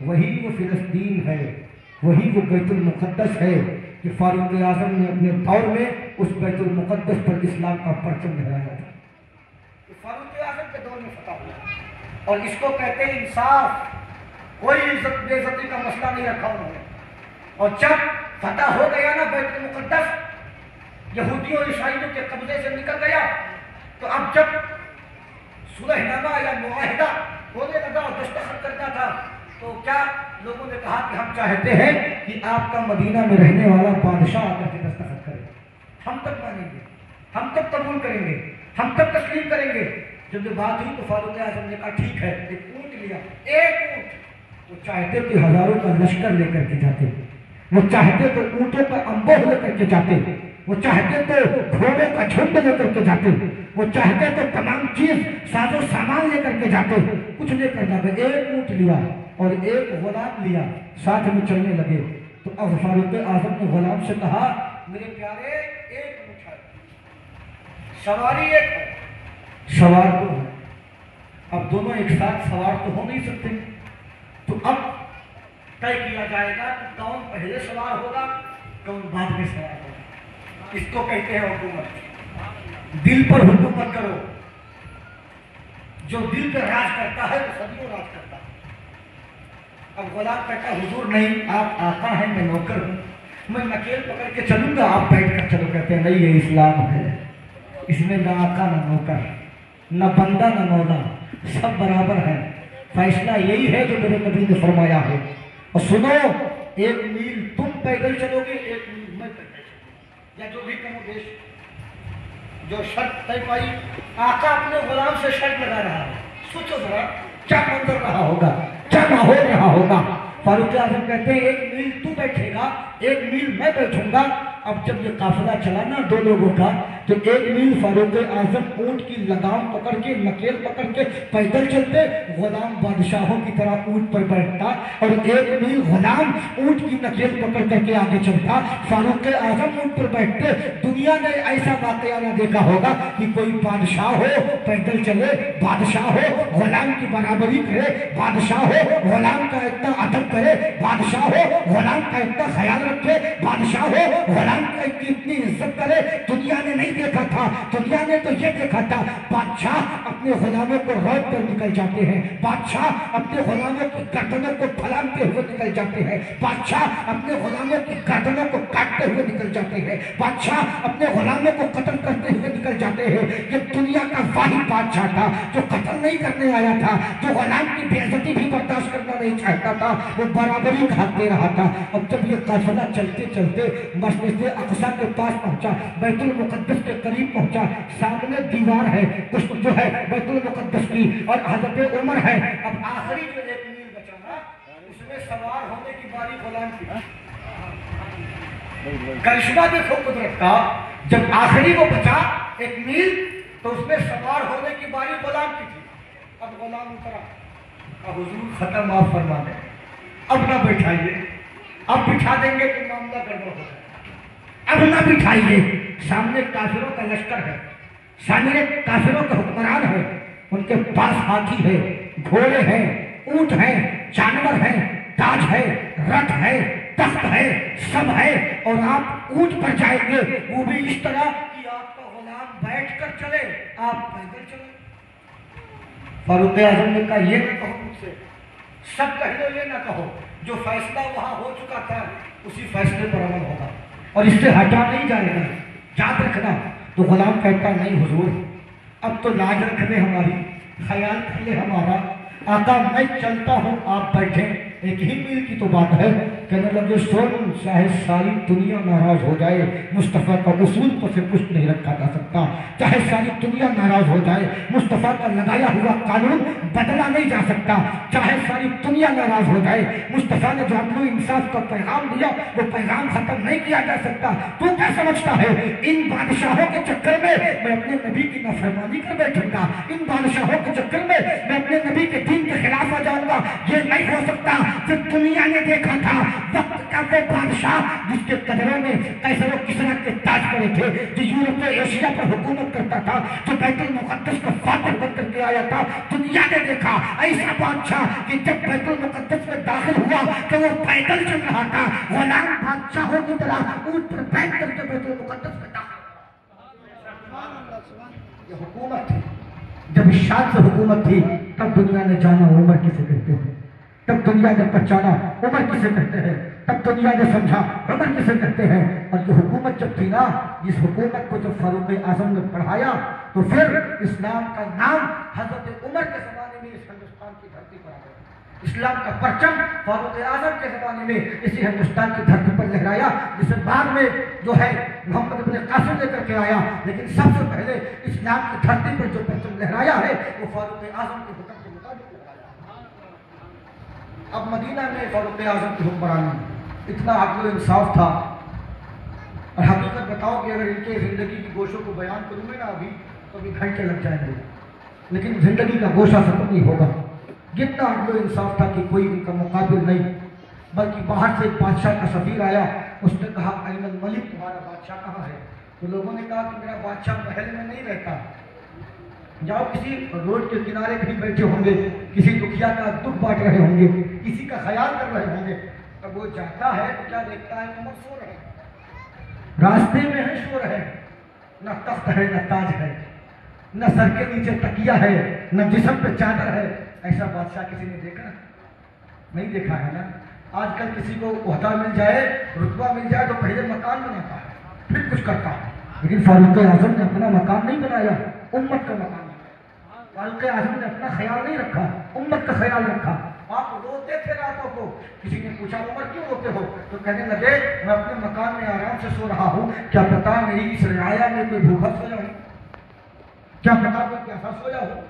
وہی وہ فلسطین ہے، وہی وہ بیت المقدس ہے کہ فاروق اعظم نے اپنے دور میں اس بیت المقدس پر اسلام کا پرچم لہرایا تھا۔ فاروق اعظم کے دور میں فتح ہوا، اور اس کو کہتے ہیں انصاف۔ کوئی عزت بے عزتی کا مسئلہ نہیں رکھا انہوں نے۔ اور جب فتح ہو گیا نا بیت المقدس، یہودیوں اور عیسائیوں کے قبضے سے نکل گیا، تو اب جب صلح نامہ یا معاہدہ ہونے لگا اور دستخط کرنا تھا، تو کیا لوگوں نے کہا کہ ہم چاہتے ہیں کہ آپ کا مدینہ میں رہنے والا بادشاہ آ کر کے دستخط کرے، ہم تب مانیں گے، ہم تب قبول کریں گے، ہم تب تسلیم کریں گے۔ جب یہ بات ہوئی تو فاروق اعظم نے کہا ٹھیک ہے، ایک اونٹ لیا، ایک اونٹ۔ وہ چاہتے کہ ہزاروں کا لشکر لے کر کے جاتے، وہ چاہتے تو اونٹوں کا انبوہ لے کر کے جاتے، وہ چاہتے تو گھوڑوں کا جھنڈ لے کر کے جاتے، وہ چاہتے تو تمام چیز ساز و سامان لے کر کے جاتے، کچھ لے کر جاتے۔ ایک اونٹ لیا اور ایک غلام لیا، ساتھ میں چلنے لگے۔ تو اب فاروق اعظم نے غلام سے کہا میرے پیارے ایک اونٹ ہے، سواری ایک ہے، سوار دو ہے، اب دونوں ایک ساتھ سوار تو ہو نہیں سکتے، تو اب طے کیا جائے گا کہ کون پہلے سوار ہوگا کون بعد میں سوار ہوگا۔ اس کو کہتے ہیں حکومت۔ دل پر حکومت کرو، جو دل پہ راج کرتا ہے وہ صدیوں راج کرتا ہے۔ اب غلام کہتا حضور نہیں، آپ آقا ہیں، میں نوکر ہوں، میں نکیل پکڑ کے چلوں گا، آپ بیٹھ کر چلو۔ کہتے ہیں نہیں، یہ اسلام ہے، اس میں نہ آقا نہ نوکر، نہ بندہ نہ مولا، سب برابر ہیں۔ فیصلہ یہی ہے جو میرے نبی نے فرمایا ہے۔ اور سنو، ایک میل تم پیدل چلو گے، ایک میل میں پیدل چلوں، یا جو بھی کم و بیش جو شرط طے پائی۔ آقا اپنے غلام سے شرط لگا رہا ہے، سوچو ذرا کیا منظر رہا ہوگا، کیا ماحول رہا ہوگا۔ فاروق اعظم کہتے ہیں ایک میل تو بیٹھے گا، ایک میل میں بیٹھوں گا۔ اب جب یہ قافلہ چلا نا دو لوگوں کا، تو ایک میل فاروق اعظم اونٹ کی لگام پکڑ کے، نکیل پکڑ کے پیدل چلتے، غلام بادشاہوں کی طرح اونٹ پر بیٹھتا، اور ایک میل غلام اونٹ کی نکیل پکڑ کر کے آگے چلتا۔ فاروق اعظم اونٹ پر بیٹھتے۔ دنیا نے ایسا واقعہ نہ دیکھا ہوگا کہ کوئی بادشاہ ہو پیدل چلے، بادشاہ ہو غلام کی برابری کرے، بادشاہ ہو غلام کا اتنا ادب کرے، بادشاہ ہو غلام کا اتنا خیال رکھے، بادشاہ ہو غلام کا اتنی عزت کرے۔ دنیا نے نہیں دیکھا تھا، دنیا نے تو یہ دیکھا تھا بادشاہ اپنے غلاموں کو روک کر نکل جاتے ہیں، بادشاہ اپنے غلاموں کی گردنوں کو پھلانتے ہوئے نکل جاتے ہیں، بادشاہ اپنے غلاموں کی گردنوں کو کاٹتے ہوئے نکل جاتے ہیں، بادشاہ اپنے غلاموں کو قتل کرتے ہوئے نکل جاتے ہیں۔ یہ دنیا کا واحد بادشاہ تھا جو قتل نہیں کرنے آیا تھا، جو غلام کی بے عزتی بھی برداشت کرنا نہیں چاہتا تھا، وہ برابری کا حق دے رہا تھا۔ اب جب یہ قافلہ چلتے چلتے مسجد اقصیٰ کے پاس پہنچا، بیت المقدس کے قریب پہنچا، سامنے دیوار ہے کچھ جو ہے بیت المقدس کی، اور حضرت عمر ہے۔ اب آخری جو ایک میل بچا نا، اس میں سوار ہونے کی باری غلام کی۔ کرشمہ دیکھو قدرت کا، جب آخری وہ بچا ایک میل، تو اس میں سوار ہونے کی باری غلام کی تھی۔ اب غلام اترا، حضور ختم، آپ فرما دیں، اب نہ بٹھائیے، اب بٹھا دیں گے تو معاملہ گڑبڑ ہو جائے، اب نہ بٹھائیے۔ سامنے کافروں کا لشکر ہے، سامنے کافروں کا حکمران ہے، ان کے پاس ہاتھی ہے، گھوڑے ہیں، اونٹ ہیں، جانور ہیں، تاج ہے، رتھ ہے، تخت ہے، سب ہے، اور آپ اونٹ پر جائیں گے، وہ بھی اس طرح کہ آپ کا غلام بیٹھ کر چلے، آپ پیدل چلے۔ فاروق اعظم نے کہا یہ نہ کہو مجھ سے، سب کہہ لو یہ نہ کہو، جو فیصلہ وہاں ہو چکا تھا اسی فیصلے پر عمل ہوگا، اور اس سے ہٹا نہیں جائے گا، یاد رکھنا۔ تو غلام کہتا نہیں حضور، اب تو لاج رکھ لے ہماری، خیال کر لے ہمارا، آقا میں چلتا ہوں، آپ بیٹھیں، ایک ہی میل کی تو بات ہے۔ کہنے لگے سن، چاہے ساری دنیا ناراض ہو جائے، مصطفیٰ کا اصول تو سے کچھ نہیں رکھا جا سکتا، چاہے ساری دنیا ناراض ہو جائے، مصطفیٰ کا لگایا ہوا قانون بدلا نہیں جا سکتا، چاہے ساری دنیا ناراض ہو جائے، مصطفیٰ نے جو عدل و انصاف کا پیغام دیا وہ پیغام ختم نہیں کیا جا سکتا۔ تو کیا سمجھتا ہے ان بادشاہوں کے چکر میں میں اپنے نبی کی نافرمانی کر بیٹھوں گا، ان بادشاہوں کے چکر میں میں اپنے نبی کے دین کے خلاف آ جاؤں گا؟ یہ نہیں ہو سکتا۔ جو دنیا نے دیکھا تھا، وقت کا وہ بادشاہ جس کے قدروں میں قیصر و کسریٰ کے تاج پڑے تھے، جو یورپ و ایشیا پر حکومت کرتا تھا، جو بیت المقدس کو فاتح بن کر کے آیا تھا، دنیا نے دیکھا ایسا بادشاہ کہ جب بیت المقدس میں داخل ہوا تو وہ پیدل چل رہا تھا، غلام بادشاہوں کی طرح اونٹ پر بیٹھ کر کے بیت المقدس میں داخل ہوا۔ یہ حکومت تھی، جب شان سے حکومت تھی تب دنیا نے جانا عمر کسے کہتے ہیں، تب دنیا نے پہچانا عمر کسے کہتے ہیں، تب دنیا نے سمجھا عمر کسے کہتے ہیں۔ اور یہ حکومت جب تھی نا، اس حکومت کو جب فاروق اعظم نے پڑھایا تو پھر اسلام کا نام حضرت عمر کے زمانے میں اس ہندوستان کی دھرتی پر آ گیا، اسلام کا پرچم فاروق اعظم کے زمانے میں اسی ہندوستان کی دھرتی پر لہرایا، جسے بعد میں جو ہے محمد ابن قاسم لے کر کے آیا، لیکن سب سے پہلے اسلام کی دھرتی پر جو پرچم لہرایا ہے وہ فاروق اعظم کے حکم کے مطابق لہرایا۔ اب مدینہ میں فاروق اعظم کی حکمرانی، اتنا عدل و انصاف تھا، اور حقیقت بتاؤ کہ اگر ان کے زندگی کی گوشوں کو بیان کروں گے نا ابھی تو ابھی گھنٹے لگ جائیں گے، لیکن زندگی کا گوشہ ختم نہیں ہوگا۔ کتنا عدل و انصاف تھا کہ کوئی ان کا مقابل نہیں، بلکہ باہر سے ایک بادشاہ کا سفیر آیا، اس نے کہا این الملک، تمہارا بادشاہ کہاں ہے؟ تو لوگوں نے کہا کہ میرا بادشاہ محل میں نہیں رہتا، جاؤ کسی روڈ کے کنارے کہیں بیٹھے ہوں گے، کسی دکھیا کا دکھ بانٹ رہے ہوں گے، کسی کا خیال کر رہے ہوں گے۔ اب وہ جاتا ہے تو کیا دیکھتا ہے؟ عمر سو رہے، راستے میں ہے، سو رہے، نہ تخت ہے نہ تاج ہے، نہ سر کے نیچے تکیہ ہے، نہ جسم پہ چادر ہے۔ ایسا بادشاہ کسی نے دیکھا؟ نہیں دیکھا ہے نا۔ آج کل کسی کو عہدہ مل جائے، رتبہ مل جائے تو پہلے مکان بناتا ہے، پھر کچھ کرتا ہے، لیکن فاروق اعظم نے اپنا مکان نہیں بنایا، امت کا مکان بنایا۔ فاروق اعظم نے اپنا خیال نہیں رکھا، امت کا خیال رکھا۔ آپ روتے تھے راتوں کو، کسی نے پوچھا عمر کیوں روتے ہو؟ تو کہنے لگے میں اپنے مکان میں آرام سے سو رہا ہوں، کیا پتا میری اس رعایا میں کوئی بھوکا سویا ہو، کیا پتا کوئی پیاسا سویا ہو۔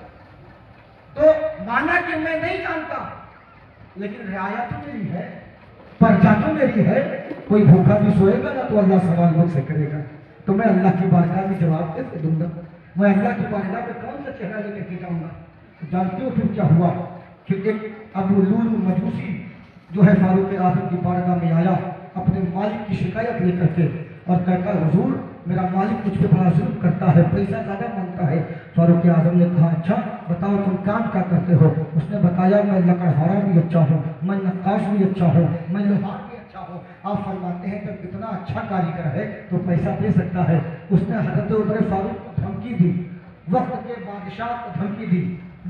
تو مانا کہ میں نہیں جانتا، لیکن رعایا تو میری ہے، پرجا تو میری ہے، کوئی بھوکا بھی سوئے گا نا تو اللہ سوال مجھ سے کرے گا، تو میں اللہ کی بارگاہ میں جواب کیسے دوں گا؟ میں اللہ کی بارگاہ میں کون سا چہرہ لے کر کے جاؤں گا؟ جانتے ہو پھر کیا ہوا کہ ایک ابو لولو مجوسی جو ہے فاروق اعظم کی بارگاہ میں آیا اپنے مالک کی شکایت لے کر کے، اور کہتا حضور میرا مالک مجھ پہ بڑا ظلم کرتا ہے، پیسہ زیادہ مانگتا ہے۔ فاروق اعظم نے کہا اچھا بتاؤ تم کام کیا کرتے ہو؟ اس نے بتایا میں لکڑہارا بھی اچھا ہوں، میں نقاش بھی اچھا ہوں، میں لوہار بھی اچھا ہوں۔ آپ فرماتے ہیں جب اتنا اچھا کاریگر ہے تو پیسہ دے سکتا ہے۔ اس نے حضرت عمر فاروق کو دھمکی دی، وقت کے بادشاہ کو دھمکی دی،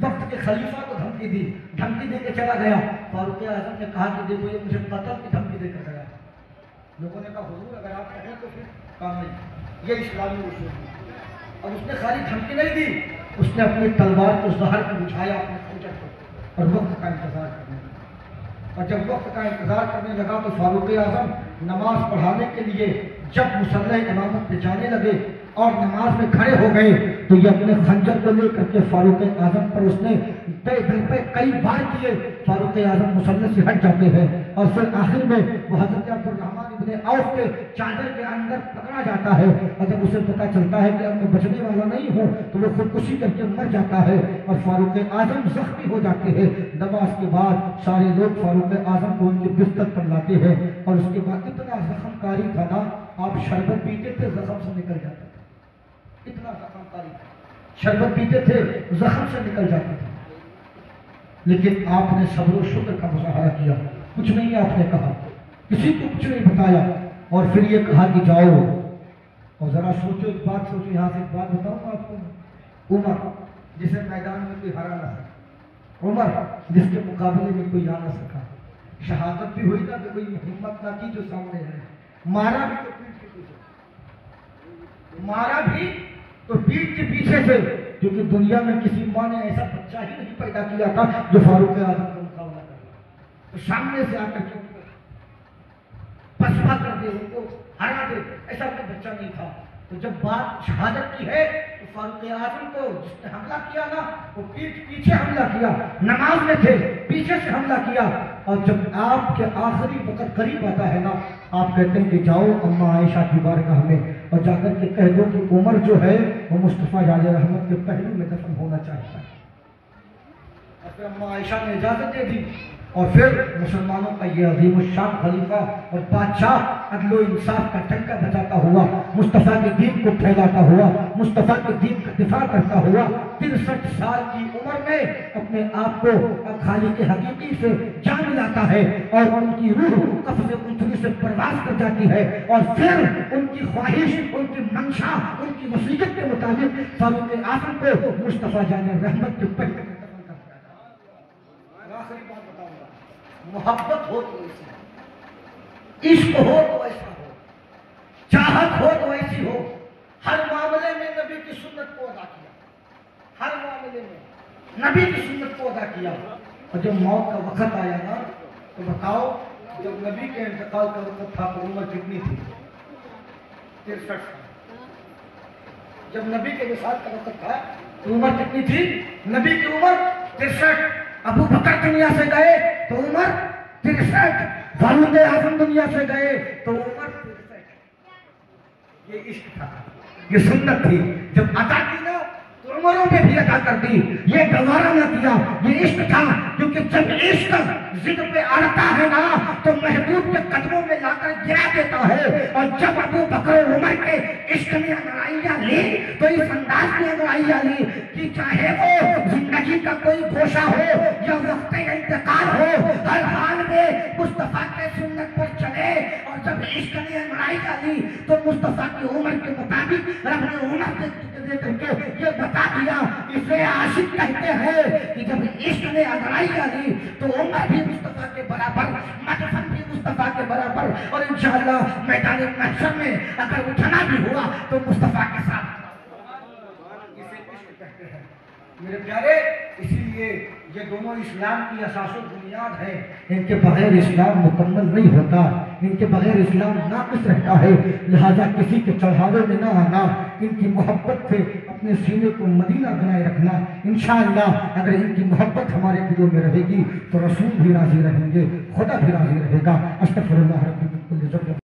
وقت کے خلیفہ کو دھمکی دی، دھمکی دے کے چلا گیا۔ فاروق اعظم نے کہا کہ دیکھو یہ مجھے قتل کی دھمکی دے کر گیا۔ لوگوں نے کہا حضور اگر آپ کہیں تو پھر کام نہیں، یہ اسلامی اصول ہے۔ اور اس نے خالی دھمکی نہیں دی، اس نے اپنی تلوار کو زہر میں بچھایا اپنے خنجر کو، اور وقت کا انتظار کرنے لگا۔ اور جب وقت کا انتظار کرنے لگا تو فاروق اعظم نماز پڑھانے کے لیے جب مصلی امامت پہ جانے لگے اور نماز میں کھڑے ہو گئے تو یہ اپنے خنجر کو لے کر کے فاروق اعظم پر اس نے دل پہ کئی بار کیے۔ فاروق اعظم مصلی سے ہٹ جاتے ہیں اور پھر آخر میں وہ حضرت عبد الرحمن ابن عوف کے چادر کے اندر پکڑا جاتا ہے، اور جب اسے پتا چلتا ہے کہ اب میں بچنے والا نہیں ہوں تو وہ خودکشی کر کے مر جاتا ہے، اور فاروق اعظم زخمی ہو جاتے ہیں۔ نماز کے بعد سارے لوگ فاروق اعظم کو ان کے بستر پر لاتے ہیں، اور اس کے بعد اتنا زخم کاری تھا نا، آپ شربت پیتے تھے زخم سے نکل جاتا تھا، اتنا زخم کاری تھا، شربت پیتے تھے زخم سے نکل جاتا تھا۔ لیکن آپ نے صبر و شکر کا مظاہرہ کیا، کچھ نہیں آپ نے کہا، کسی کو کچھ نہیں بتایا، اور پھر یہ کہا کہ جاؤ۔ اور ذرا سوچو ایک بات، سوچو یہاں سے ایک بات بتاؤں آپ کو، عمر جسے میدان میں کوئی ہرا نہ سکا، عمر جس کے مقابلے میں کوئی آ نہ سکا، شہادت بھی ہوئی نہ کہ کوئی ہمت نہ کی جو سامنے ہے، مارا بھی تو پیٹ کے پیچھے، مارا بھی تو پیٹ کے پیچھے سے، کیونکہ دنیا میں کسی ماں نے ایسا بچہ ہی نہیں پیدا کیا تھا جو فاروق اعظم کا مقابلہ کر رہا، تو سامنے سے آ کر کے پسپا کر دے، ان کو ہرا دے، ایسا کوئی بچہ نہیں تھا۔ تو جب بات شہادت کی ہے تو فاروق اعظم کو جس نے حملہ کیا نا وہ پیٹ پیچھے حملہ کیا، نماز میں تھے پیچھے سے حملہ کیا، اور جب آپ کے آخری وقت قریب آتا ہے نا آپ کہتے ہیں کہ جاؤ اماں عائشہ کی بارگاہ میں اور جا کر کے کہہ دو کہ عمر جو ہے وہ مصطفیٰ علیہ رحمت کے پہلو میں دفن ہونا چاہتا ہے۔ اور پھر اماں عائشہ نے اجازت دے دی، اور پھر مسلمانوں کا یہ عظیم الشان خلیفہ اور بادشاہ عدل و انصاف کا ٹنکا بجاتا ہوا، مصطفیٰ کے دین کو پھیلاتا ہوا، مصطفیٰ کے دین کا دفاع کرتا ہوا 63 سال کی عمر میں اپنے آپ کو خالق حقیقی سے جان ملاتا ہے، اور ان کی روح قفس انتری سے پرواز کر جاتی ہے، اور پھر ان کی خواہش، ان کی منشا، ان کی وصیت کے مطابق فاروق اعظم کو مصطفیٰ جان رحمت کے پہلے دفن کر دیا جاتا ہے۔ آخری بات بتاؤں گا، محبت ہو تو ایسی ہو، عشق ہو تو ایسا ہو، چاہت ہو تو ایسی ہو، ہر معاملے میں نبی کی سنت کو ادا کیا، ہر معاملے میں نبی کی سنت کو ادا کیا، اور جب موت کا وقت آیا نا تو بتاؤ، جب نبی کے انتقال کا وقت تھا تو عمر کتنی تھی؟ 63 سال۔ جب نبی کے وصال کا وقت تھا تو عمر کتنی تھی؟ نبی کی عمر 63۔ ابو بکر دنیا سے گئے تو عمر 63، فاروق اعظم دنیا سے گئے تو عمر 63۔ یہ عشق تھا، یہ سنت تھی، جب ادا کی نا تو عمروں میں بھی ادا کر دی، یہ گوارا نہ کیا، یہ عشق تھا، کیونکہ جب عشق ضد پہ اڑتا ہے نا تو محبوب کے قدموں میں لا کر گرا دیتا ہے، اور جب ابو بکر عمر کے عشق نے انگڑائیاں لی تو اس انداز میں انگڑائیاں لی کہ چاہے وہ زندگی کا کوئی گوشہ ہو یا وقت انتقال ہو، ہر حال میں مصطفیٰ کے سنت پر چلے، اور جب عشق نے انگڑائیاں لی تو مصطفیٰ کی عمر کے مطابق رب نے عمر دے کر کے یہ بتا دیا، اسے عاشق کہتے ہیں کہ جب عشق نے انگڑائیاں لی تو عمر بھی مصطفیٰ کے برابر، مدفن بھی مصطفیٰ کے برابر، اور انشاءاللہ میدان محشر میں اگر اٹھنا بھی ہوا تو مصطفیٰ کے ساتھ۔ اسے عشق کہتے ہیں میرے پیارے، اسی لیے یہ دونوں اسلام کی اساس و بنیاد ہے، ان کے بغیر اسلام مکمل نہیں ہوتا، ان کے بغیر اسلام ناقص رہتا ہے، لہذا کسی کے چڑھاوے میں نہ آنا، ان کی محبت سے اپنے سینے کو مدینہ بنائے رکھنا، انشاءاللہ اگر ان کی محبت ہمارے دلوں میں رہے گی تو رسول بھی راضی رہیں گے، خدا بھی راضی رہے گا۔ استغفر اللہ ربی من کل ذنب۔